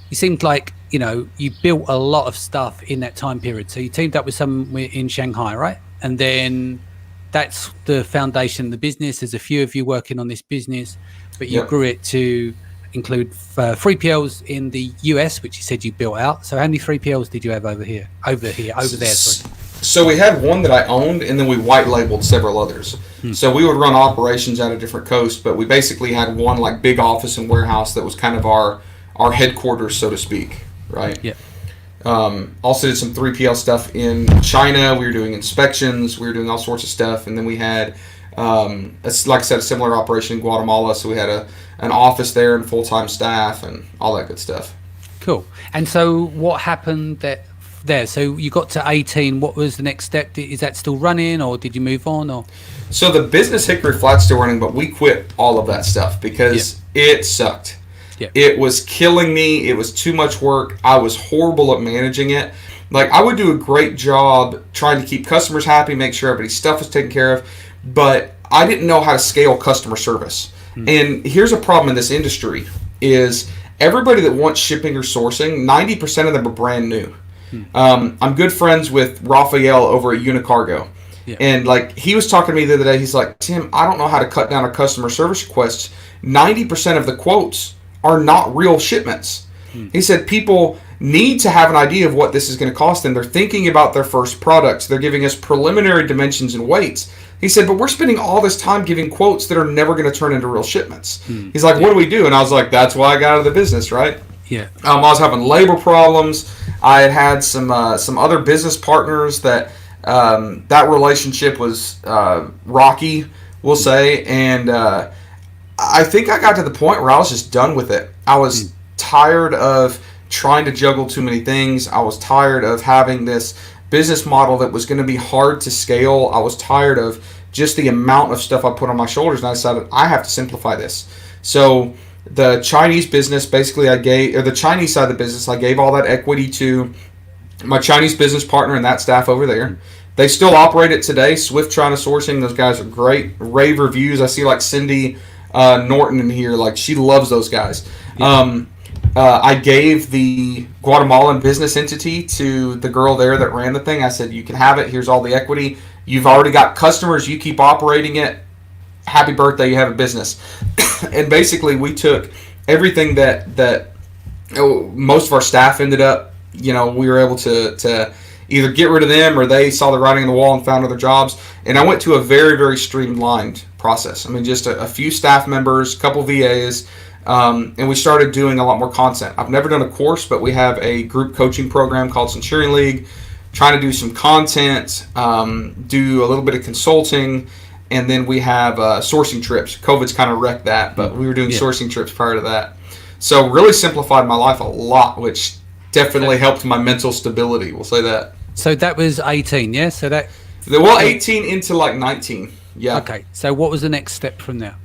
You seemed like, you built a lot of stuff in that time period. So you teamed up with someone in Shanghai, right? And then that's the foundation of the business. There's a few of you working on this business, but you grew it to include 3PLs in the US, which you said you built out. So how many 3PLs did you have over there? Sorry. So we had one that I owned, and then we white labeled several others. So we would run operations out of different coasts, but we basically had one like big office and warehouse that was kind of our headquarters, so to speak, right? Yeah. Also did some 3PL stuff in China. We were doing inspections. We were doing all sorts of stuff, and then we had, like I said, a similar operation in Guatemala. So we had an office there and full-time staff and all that good stuff. Cool. And so what happened there? So you got to 18. What was the next step? Is that still running, or did you move on? Or so the business Hickory Flat's still running, but we quit all of that stuff because it sucked. Yeah. It was killing me. It was too much work. I was horrible at managing it. Like, I would do a great job trying to keep customers happy, make sure everybody's stuff was taken care of, but I didn't know how to scale customer service. And here's a problem in this industry is everybody that wants shipping or sourcing, 90% of them are brand new. I'm good friends with Raphael over at Unicargo. Yeah. And like, he was talking to me the other day. He's like, Tim, I don't know how to cut down our customer service requests. 90% of the quotes are not real shipments. He said people need to have an idea of what this is going to cost them. They're thinking about their first products. They're giving us preliminary dimensions and weights. He said, but we're spending all this time giving quotes that are never going to turn into real shipments. He's like, what do we do? And I was like, that's why I got out of the business, right? Yeah. I was having labor problems. I had some other business partners that that relationship was rocky, we'll say, and I think I got to the point where I was just done with it. I was tired of trying to juggle too many things. I was tired of having this business model that was going to be hard to scale. I was tired of just the amount of stuff I put on my shoulders, and I decided I have to simplify this. So the Chinese business, basically, the Chinese side of the business, I gave all that equity to my Chinese business partner and that staff over there. They still operate it today. Swift China Sourcing, those guys are great. Rave reviews. I see like Cindy Norton in here, like she loves those guys. Yeah. I gave the Guatemalan business entity to the girl there that ran the thing. I said, you can have it. Here's all the equity. You've already got customers. You keep operating it. Happy birthday. You have a business. And basically, we took everything that most of our staff ended up, we were able to either get rid of them or they saw the writing on the wall and found other jobs. And I went to a very, very streamlined process. I mean, just a few staff members, a couple VAs, and we started doing a lot more content. I've never done a course, but we have a group coaching program called Centurion League, trying to do some content, do a little bit of consulting, and then we have sourcing trips. COVID's kind of wrecked that, but we were doing sourcing trips prior to that. So really simplified my life a lot, which definitely helped my mental stability. We'll say that. So that was 18, yeah? So that... Well, 18 into like 19, yeah. Okay, so what was the next step from there?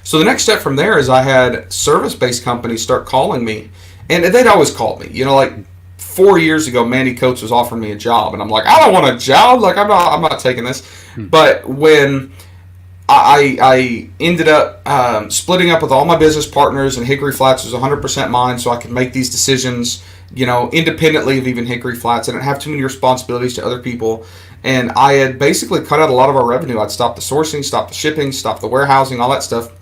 So the next step from there is I had service-based companies start calling me. And they'd always called me. Like 4 years ago, Manny Coats was offering me a job. And I'm like, I don't want a job. Like, I'm not taking this. But when I ended up splitting up with all my business partners, and Hickory Flats was 100% mine, so I could make these decisions, independently of even Hickory Flats. I didn't have too many responsibilities to other people. And I had basically cut out a lot of our revenue. I'd stopped the sourcing, stopped the shipping, stopped the warehousing, all that stuff.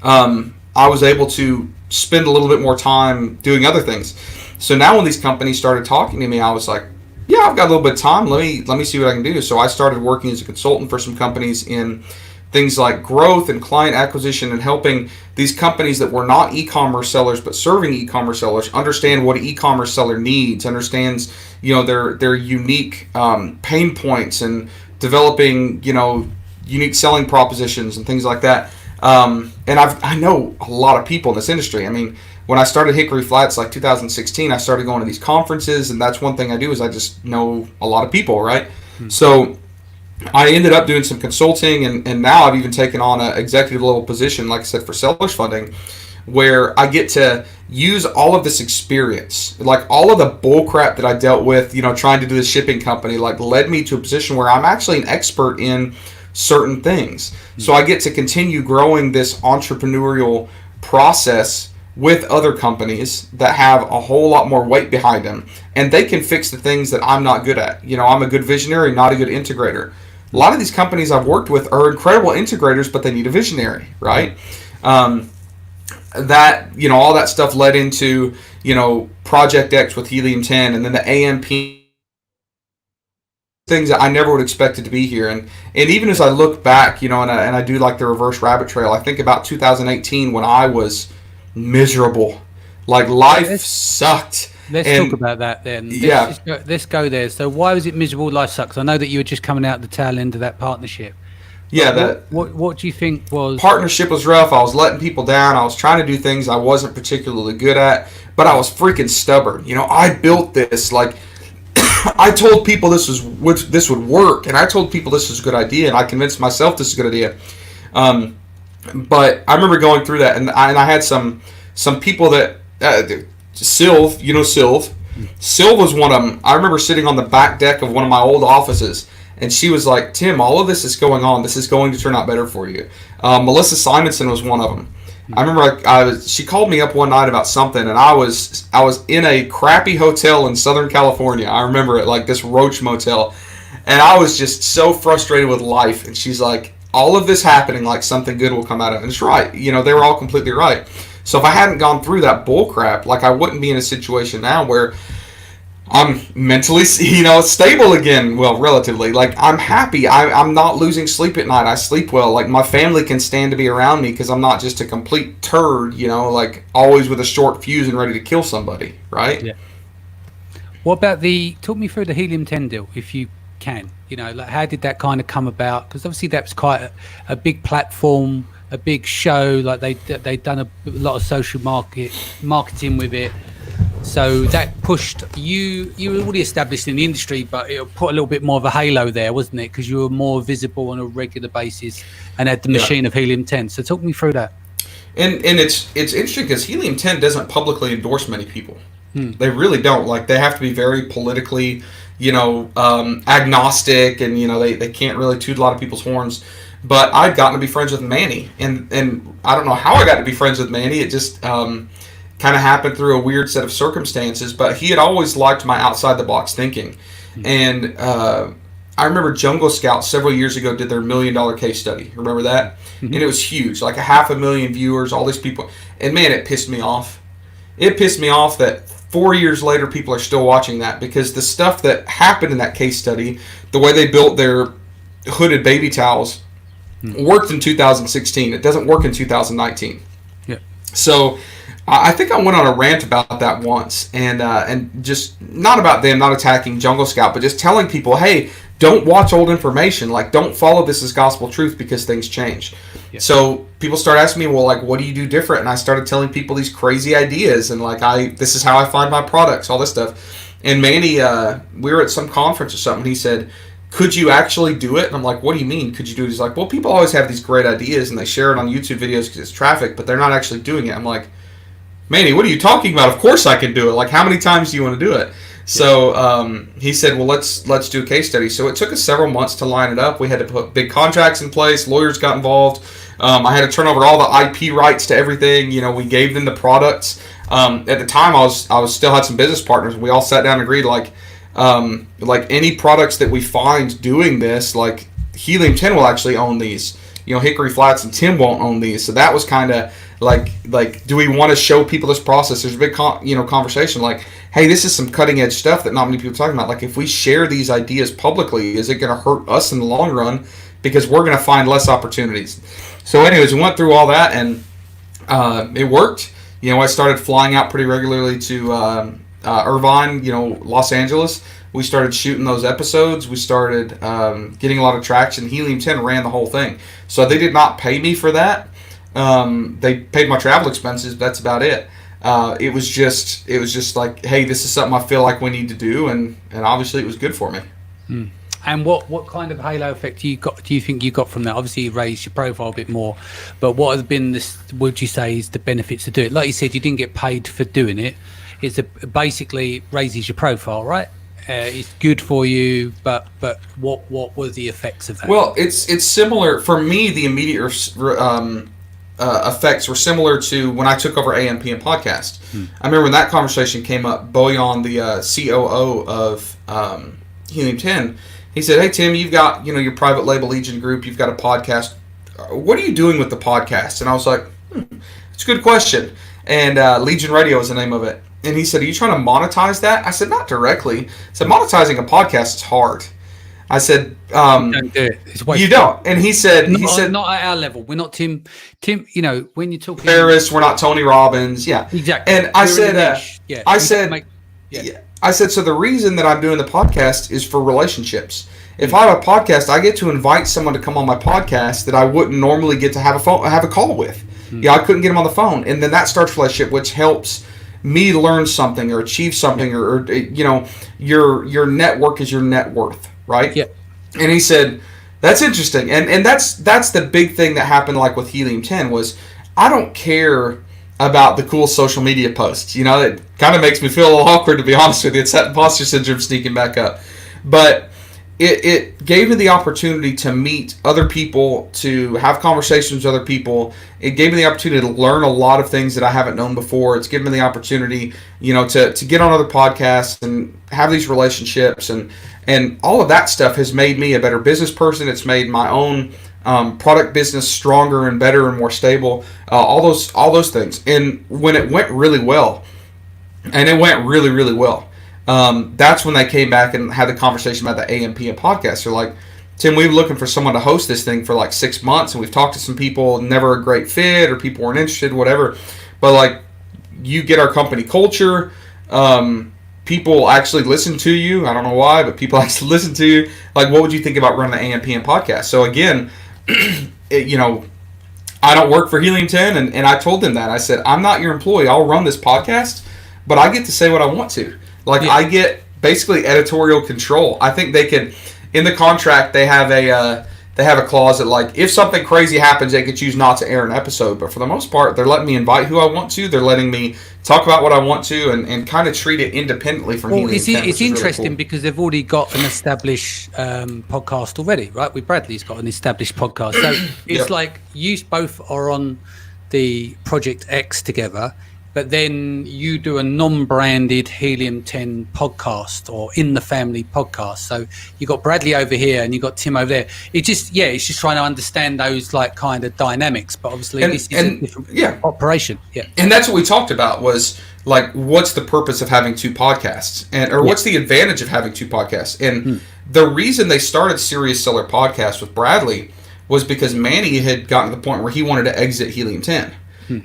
I was able to spend a little bit more time doing other things. So now when these companies started talking to me, I was like, yeah, I've got a little bit of time. Let me see what I can do. So I started working as a consultant for some companies in things like growth and client acquisition, and helping these companies that were not e-commerce sellers but serving e-commerce sellers understand what an e-commerce seller needs, understands their unique pain points, and developing unique selling propositions and things like that. And I know a lot of people in this industry. I mean, when I started Hickory Flats, like 2016, I started going to these conferences, and that's one thing I do is I just know a lot of people, right? So I ended up doing some consulting, and now I've even taken on an executive level position, like I said, for sellers funding, where I get to use all of this experience, like all of the bull crap that I dealt with, trying to do the shipping company, like led me to a position where I'm actually an expert in certain things. So I get to continue growing this entrepreneurial process with other companies that have a whole lot more weight behind them, and they can fix the things that I'm not good at. I'm a good visionary, not a good integrator. A lot of these companies I've worked with are incredible integrators, but they need a visionary, right? That all that stuff led into Project X with Helium 10, and then the AMP, things that I never would expect it to be here. And even as I look back, and I do like the reverse rabbit trail, I think about 2018 when I was miserable, like life sucked. Let's talk about that then. Let's go there. So why was it miserable? Life sucks. I know that you were just coming out the tail end of that partnership. What do you think was... Partnership was rough. I was letting people down. I was trying to do things I wasn't particularly good at, but I was freaking stubborn. I built this, like, I told people this would work, and I told people this was a good idea, and I convinced myself this is a good idea. But I remember going through that, and I had some people that Sylv, Sylv. Sylv was one of them. I remember sitting on the back deck of one of my old offices, and she was like, "Tim, all of this is going on. This is going to turn out better for you." Melissa Simonson was one of them. I remember she called me up one night about something, and I was in a crappy hotel in Southern California. I remember it, like this Roach Motel, and I was just so frustrated with life. And she's like, "All of this happening, like something good will come out of it." And it's right. They were all completely right. So if I hadn't gone through that bull crap, like I wouldn't be in a situation now where I'm mentally, stable again. Well, relatively. Like, I'm happy. I'm not losing sleep at night. I sleep well. Like, my family can stand to be around me because I'm not just a complete turd, like always with a short fuse and ready to kill somebody, right? Yeah. What about talk me through the Helium 10 deal, if you can. Like, how did that kind of come about? Because obviously that was quite a big platform, a big show. Like, they'd done a lot of social marketing with it. So that pushed you were already established in the industry, but it put a little bit more of a halo there, wasn't it? Because you were more visible on a regular basis and had the machine of Helium 10. So talk me through that. And it's interesting because Helium 10 doesn't publicly endorse many people. They really don't. Like, they have to be very politically, agnostic, and they can't really toot a lot of people's horns. But I'd gotten to be friends with Manny, and I don't know how I got to be friends with Manny. It just kind of happened through a weird set of circumstances, but he had always liked my outside the box thinking. And I remember Jungle Scout several years ago did their $1 million case study. Remember that? And it was huge, like 500,000 viewers, all these people. And man, it pissed me off. It pissed me off that 4 years later people are still watching that, because the stuff that happened in that case study, the way they built their hooded baby towels, worked in 2016. It doesn't work in 2019. Yeah. So I think I went on a rant about that once, and just not about them, not attacking Jungle Scout, but just telling people, hey, don't watch old information. Like, don't follow this as gospel truth, because things change. Yeah. So people start asking me, well, like, what do you do different? And I started telling people these crazy ideas, and like, this is how I find my products, all this stuff. And Manny, we were at some conference or something. He said, could you actually do it? And I'm like, what do you mean, could you do it? He's like, well, people always have these great ideas, and they share it on YouTube videos because it's traffic, but they're not actually doing it. I'm like, Manny, what are you talking about? Of course I can do it. Like, how many times do you want to do it? So he said, well, let's do a case study. So it took us several months to line it up. We had to put big contracts in place. Lawyers got involved. I had to turn over all the IP rights to everything. We gave them the products. At the time, I was still had some business partners. We all sat down and agreed, like any products that we find doing this, like Helium 10 will actually own these. Hickory Flats and Tim won't own these. So that was kind of like, do we want to show people this process? There's a big conversation like, hey, this is some cutting edge stuff that not many people are talking about. Like, if we share these ideas publicly, is it going to hurt us in the long run? because we're going to find less opportunities. So anyways, we went through all that, and it worked. I started flying out pretty regularly to Irvine, Los Angeles. We started shooting those episodes. We started getting a lot of traction. Helium 10 ran the whole thing. So they did not pay me for that. They paid my travel expenses, but that's about it. It was just like, hey, this is something I feel like we need to do, and obviously it was good for me. And what kind of halo effect do you think you got from that? Obviously, you raised your profile a bit more, but what has been this? Would you say is the benefits to do it? Like you said, you didn't get paid for doing it. Basically raises your profile, right? It's good for you, but what were the effects of that? Well, it's similar for me. The immediate effects were similar to when I took over AMPM podcast. I remember when that conversation came up. Boyan, the COO of Helium 10, he said, "Hey Tim, you've got your private label Legion group. You've got a podcast. What are you doing with the podcast?" And I was like, "It's a good question." And Legion Radio is the name of it. And he said, "Are you trying to monetize that?" I said, "Not directly." I said, "Monetizing a podcast is hard." I said, "Don't do it. It's you don't." And he said, "Not at our level. We're not Tim. When you're talking Ferris, we're not Tony Robbins." Yeah, exactly. And I said, I said, so the reason that I'm doing the podcast is for relationships. If I have a podcast, I get to invite someone to come on my podcast that I wouldn't normally get to have a call with. I couldn't get them on the phone, and then that starts a relationship, which helps me learn something or achieve something, or your network is your net worth, right? Yeah. And he said, that's interesting, and that's the big thing that happened, like with Helium 10, was I don't care about the cool social media posts. It kind of makes me feel a little awkward, to be honest with you. It's that imposter syndrome sneaking back up. But it gave me the opportunity to meet other people, to have conversations with other people. It gave me the opportunity to learn a lot of things that I haven't known before. It's given me the opportunity, to get on other podcasts and have these relationships. And all of that stuff has made me a better business person. It's made my own product business stronger and better and more stable, all those things. And when it went really well, that's when they came back and had the conversation about the AMPM podcast. They're like, "Tim, we were looking for someone to host this thing for like 6 months, and we've talked to some people, never a great fit, or people weren't interested, whatever. But like, you get our company culture. People actually listen to you. I don't know why, but people actually listen to you. Like, what would you think about running the AMPM podcast?" So again, I don't work for Helium 10, and I told them that. I said, "I'm not your employee. I'll run this podcast, but I get to say what I want to. Like, I get basically editorial control." I think they could, in the contract, they have a clause that, like, if something crazy happens, they could choose not to air an episode. But for the most part, they're letting me invite who I want to. They're letting me talk about what I want to, and kind of treat it independently from Helium 10. It's interesting really cool. because they've already got an established podcast already, right? With Bradley's got an established podcast. So it's like you both are on the Project X together, but then you do a non-branded Helium 10 podcast or In the Family podcast. So you got Bradley over here and you got Tim over there. It's just trying to understand those like kind of dynamics. But obviously this is a different operation. Yeah. And that's what we talked about was like, what's the purpose of having two podcasts, or what's the advantage of having two podcasts? And the reason they started Serious Seller Podcast with Bradley was because Manny had gotten to the point where he wanted to exit Helium 10.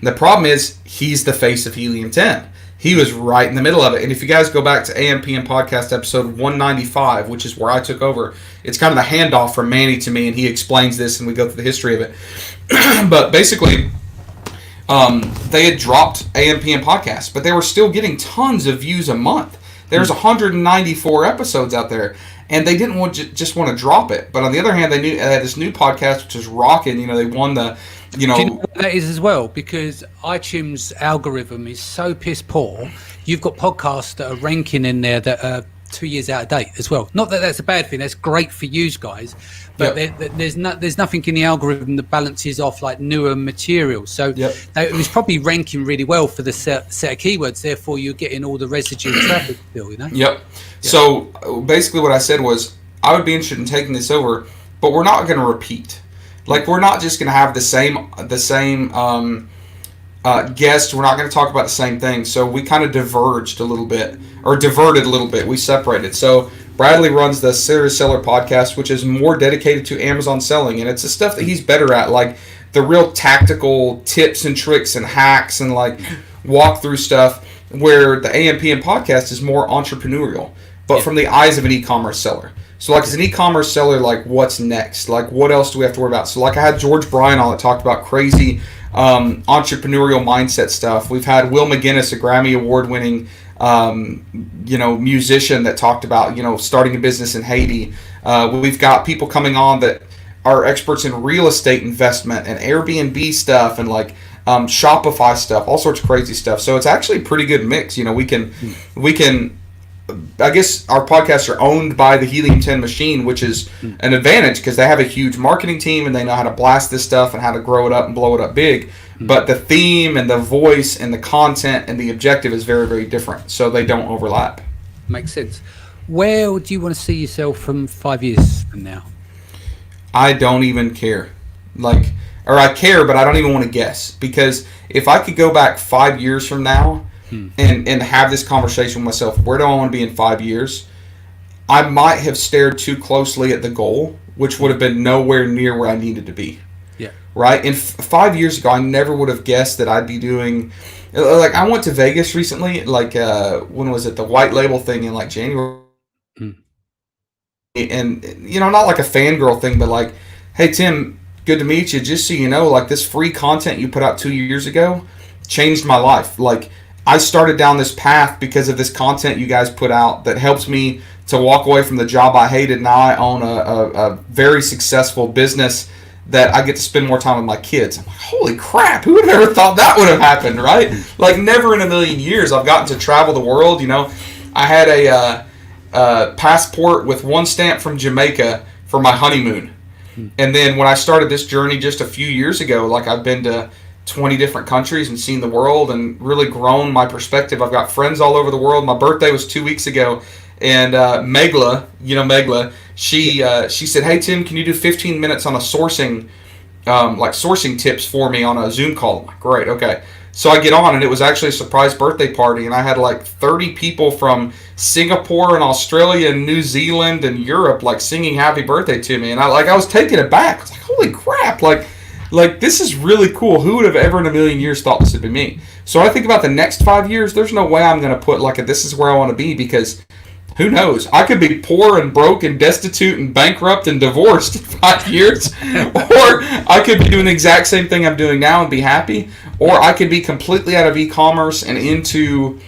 The problem is he's the face of Helium 10. He was right in the middle of it. And if you guys go back to AMPM podcast episode 195, which is where I took over, it's kind of the handoff from Manny to me, and he explains this, and we go through the history of it. But basically, they had dropped AMPM podcast, but they were still getting tons of views a month. There's 194 episodes out there, and they didn't just want to drop it. But on the other hand, they had this new podcast, which is rocking. They won the... Do you know what that is as well? Because iTunes algorithm is so piss poor. You've got podcasts that are ranking in there that are 2 years out of date as well. Not that that's a bad thing. That's great for you guys. But there's nothing in the algorithm that balances off like newer material. So it was probably ranking really well for the set of keywords. Therefore, you're getting all the residual traffic still, So basically what I said was, I would be interested in taking this over, but we're not going to repeat. Like, we're not just going to have the same guest. We're not going to talk about the same thing. So we kind of diverted a little bit. We separated. So Bradley runs the Serious Seller podcast, which is more dedicated to Amazon selling, and it's the stuff that he's better at, like the real tactical tips and tricks and hacks and like walkthrough stuff, where the AMPM podcast is more entrepreneurial, but from the eyes of an e-commerce seller. So like as an e-commerce seller, like what's next? Like what else do we have to worry about? So like I had George Bryan on that talked about crazy entrepreneurial mindset stuff. We've had Will McGinnis, a Grammy award-winning musician, that talked about starting a business in Haiti. We've got people coming on that are experts in real estate investment and Airbnb stuff and like Shopify stuff, all sorts of crazy stuff. So it's actually a pretty good mix. We can. I guess our podcasts are owned by the Helium 10 machine, which is an advantage because they have a huge marketing team and they know how to blast this stuff and how to grow it up and blow it up big. But the theme and the voice and the content and the objective is very, very different. So they don't overlap. Makes sense. Where do you want to see yourself from 5 years from now? I don't even care. I care, but I don't even want to guess. Because if I could go back 5 years from now and have this conversation with myself, where do I want to be in 5 years? I might have stared too closely at the goal, which would have been nowhere near where I needed to be. Yeah. Right? And 5 years ago, I never would have guessed that I'd be doing... Like, I went to Vegas recently, when was it? The white label thing in, January. And, not like a fangirl thing, but like, hey, Tim, good to meet you. Just so you know, this free content you put out 2 years ago changed my life. I started down this path because of this content you guys put out that helps me to walk away from the job I hated. Now I own a very successful business that I get to spend more time with my kids. I'm like, holy crap, who would have ever thought that would have happened, right? Never in a million years. I've gotten to travel the world. I had a passport with one stamp from Jamaica for my honeymoon. And then when I started this journey just a few years ago, I've been to 20 different countries and seen the world and really grown my perspective. I've got friends all over the world. My birthday was 2 weeks ago, and Megla, she said, hey, Tim, can you do 15 minutes on a sourcing tips for me on a Zoom call? I'm like, great, okay. So I get on, and it was actually a surprise birthday party, and I had 30 people from Singapore and Australia and New Zealand and Europe singing happy birthday to me, and I was taken aback. I was like, holy crap, this is really cool. Who would have ever in a million years thought this would be me? So when I think about the next 5 years, there's no way I'm going to put this is where I want to be, because who knows? I could be poor and broke and destitute and bankrupt and divorced in 5 years. Or I could be doing the exact same thing I'm doing now and be happy. Or I could be completely out of e-commerce and into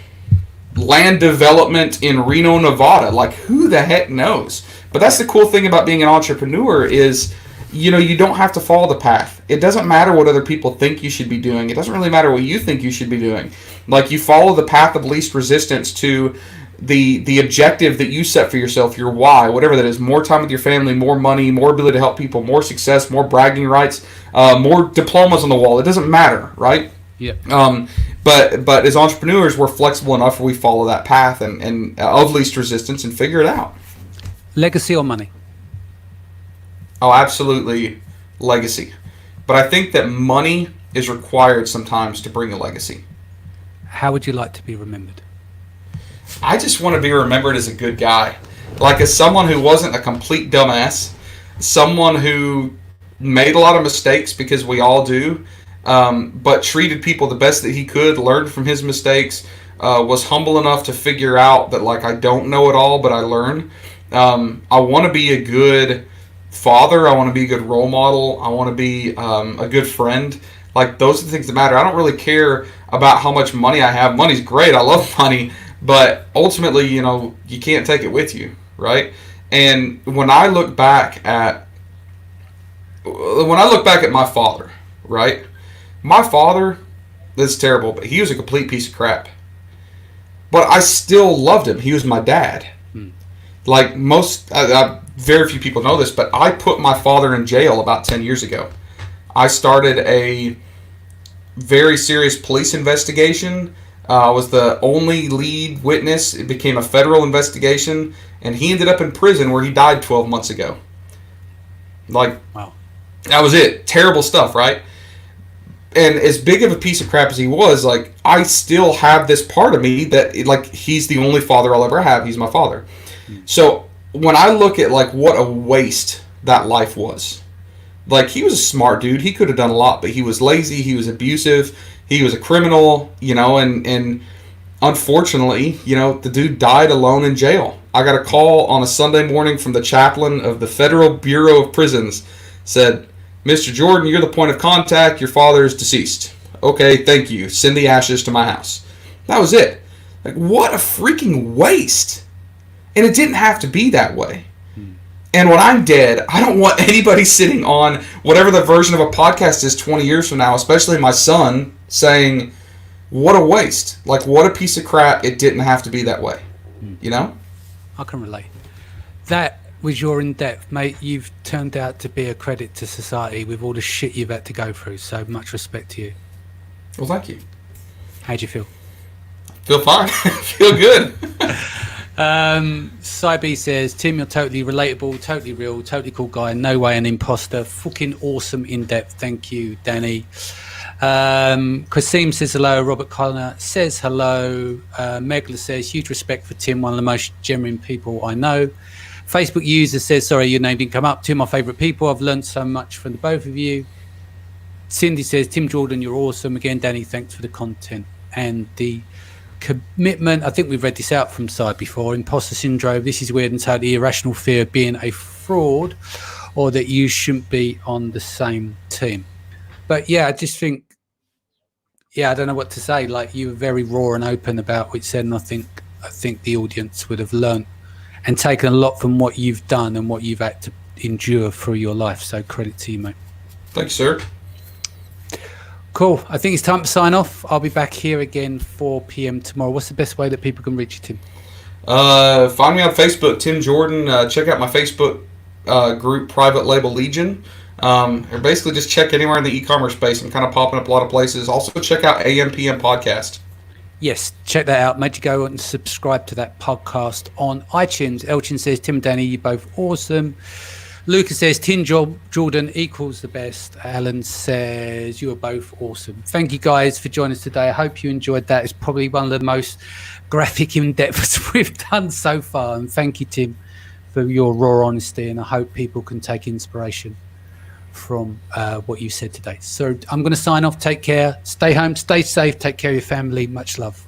land development in Reno, Nevada. Who the heck knows? But that's the cool thing about being an entrepreneur is, you don't have to follow the path. It doesn't matter what other people think you should be doing. It doesn't really matter what you think you should be doing. You follow the path of least resistance to the objective that you set for yourself, your why, whatever that is. More time with your family, more money, more ability to help people, more success, more bragging rights, more diplomas on the wall. It doesn't matter, right? Yeah. But as entrepreneurs, we're flexible enough where we follow that path and of least resistance and figure it out. Legacy or money? Oh, absolutely legacy. But I think that money is required sometimes to bring a legacy. How would you like to be remembered? I just want to be remembered as a good guy. As someone who wasn't a complete dumbass. Someone who made a lot of mistakes, because we all do. But treated people the best that he could, learned from his mistakes, was humble enough to figure out that I don't know it all, but I learn. I want to be a good father. I want to be a good role model. I want to be a good friend. Those are the things that matter. I don't really care about how much money I have. Money's great. I love money. But ultimately, you can't take it with you, right? And when I look back at my father, right? My father, this is terrible, but he was a complete piece of crap. But I still loved him. He was my dad. Very few people know this, but I put my father in jail about 10 years ago. I started a very serious police investigation. I was the only lead witness. It became a federal investigation, and he ended up in prison where he died 12 months ago. Wow. That was it. Terrible stuff, right? And as big of a piece of crap as he was, I still have this part of me that, he's the only father I'll ever have. He's my father. So when I look at like what a waste that life was. Like, he was a smart dude. He could have done a lot, but he was lazy. He was abusive. He was a criminal, and unfortunately, the dude died alone in jail. I got a call on a Sunday morning from the chaplain of the Federal Bureau of Prisons. Said, Mr. Jordan, you're the point of contact. Your father is deceased. Okay, thank you. Send the ashes to my house. That was it. Like, what a freaking waste. And it didn't have to be that way. And when I'm dead, I don't want anybody sitting on whatever the version of a podcast is 20 years from now, especially my son, saying, what a waste. Like, what a piece of crap. It didn't have to be that way. I can relate. That was your in-depth, mate. You've turned out to be a credit to society with all the shit you've had to go through. So much respect to you. Well, thank you. How'd you feel? Feel fine. Feel good. Cyb says, Tim, you're totally relatable, totally real, totally cool guy, no way an imposter, fucking awesome in-depth. Thank you, Danny. Kasim says hello. Robert Connor says hello. Megla says, huge respect for Tim, one of the most genuine people I know. Facebook user says, sorry, your name didn't come up. Two of my favourite people. I've learned so much from the both of you. Cindy says, Tim Jordan, you're awesome. Again, Danny, thanks for the content and the commitment. I think we've read this out from side before. Imposter syndrome. This is weird and totally irrational fear of being a fraud or that you shouldn't be on the same team. But yeah, I just think, I don't know what to say. Like, you were very raw and open about what you said, and I think the audience would have learned and taken a lot from what you've done and what you've had to endure through your life. So credit to you, mate. Thanks, sir. Cool. I think it's time to sign off. I'll be back here again 4 p.m. tomorrow. What's the best way that people can reach you, Tim? Find me on Facebook, Tim Jordan. Check out my Facebook group, Private Label Legion. Or basically just check anywhere in the e-commerce space. I'm kind of popping up a lot of places. Also check out AMPM Podcast. Yes, check that out. Make you go and subscribe to that podcast on iTunes. Elchin says, Tim and Danny, you're both awesome. Lucas says, Tim Jordan equals the best. Alan says, you are both awesome. Thank you guys for joining us today. I hope you enjoyed that. It's probably one of the most graphic in-depths we've done so far. And thank you, Tim, for your raw honesty. And I hope people can take inspiration from what you said today. So I'm going to sign off. Take care. Stay home. Stay safe. Take care of your family. Much love.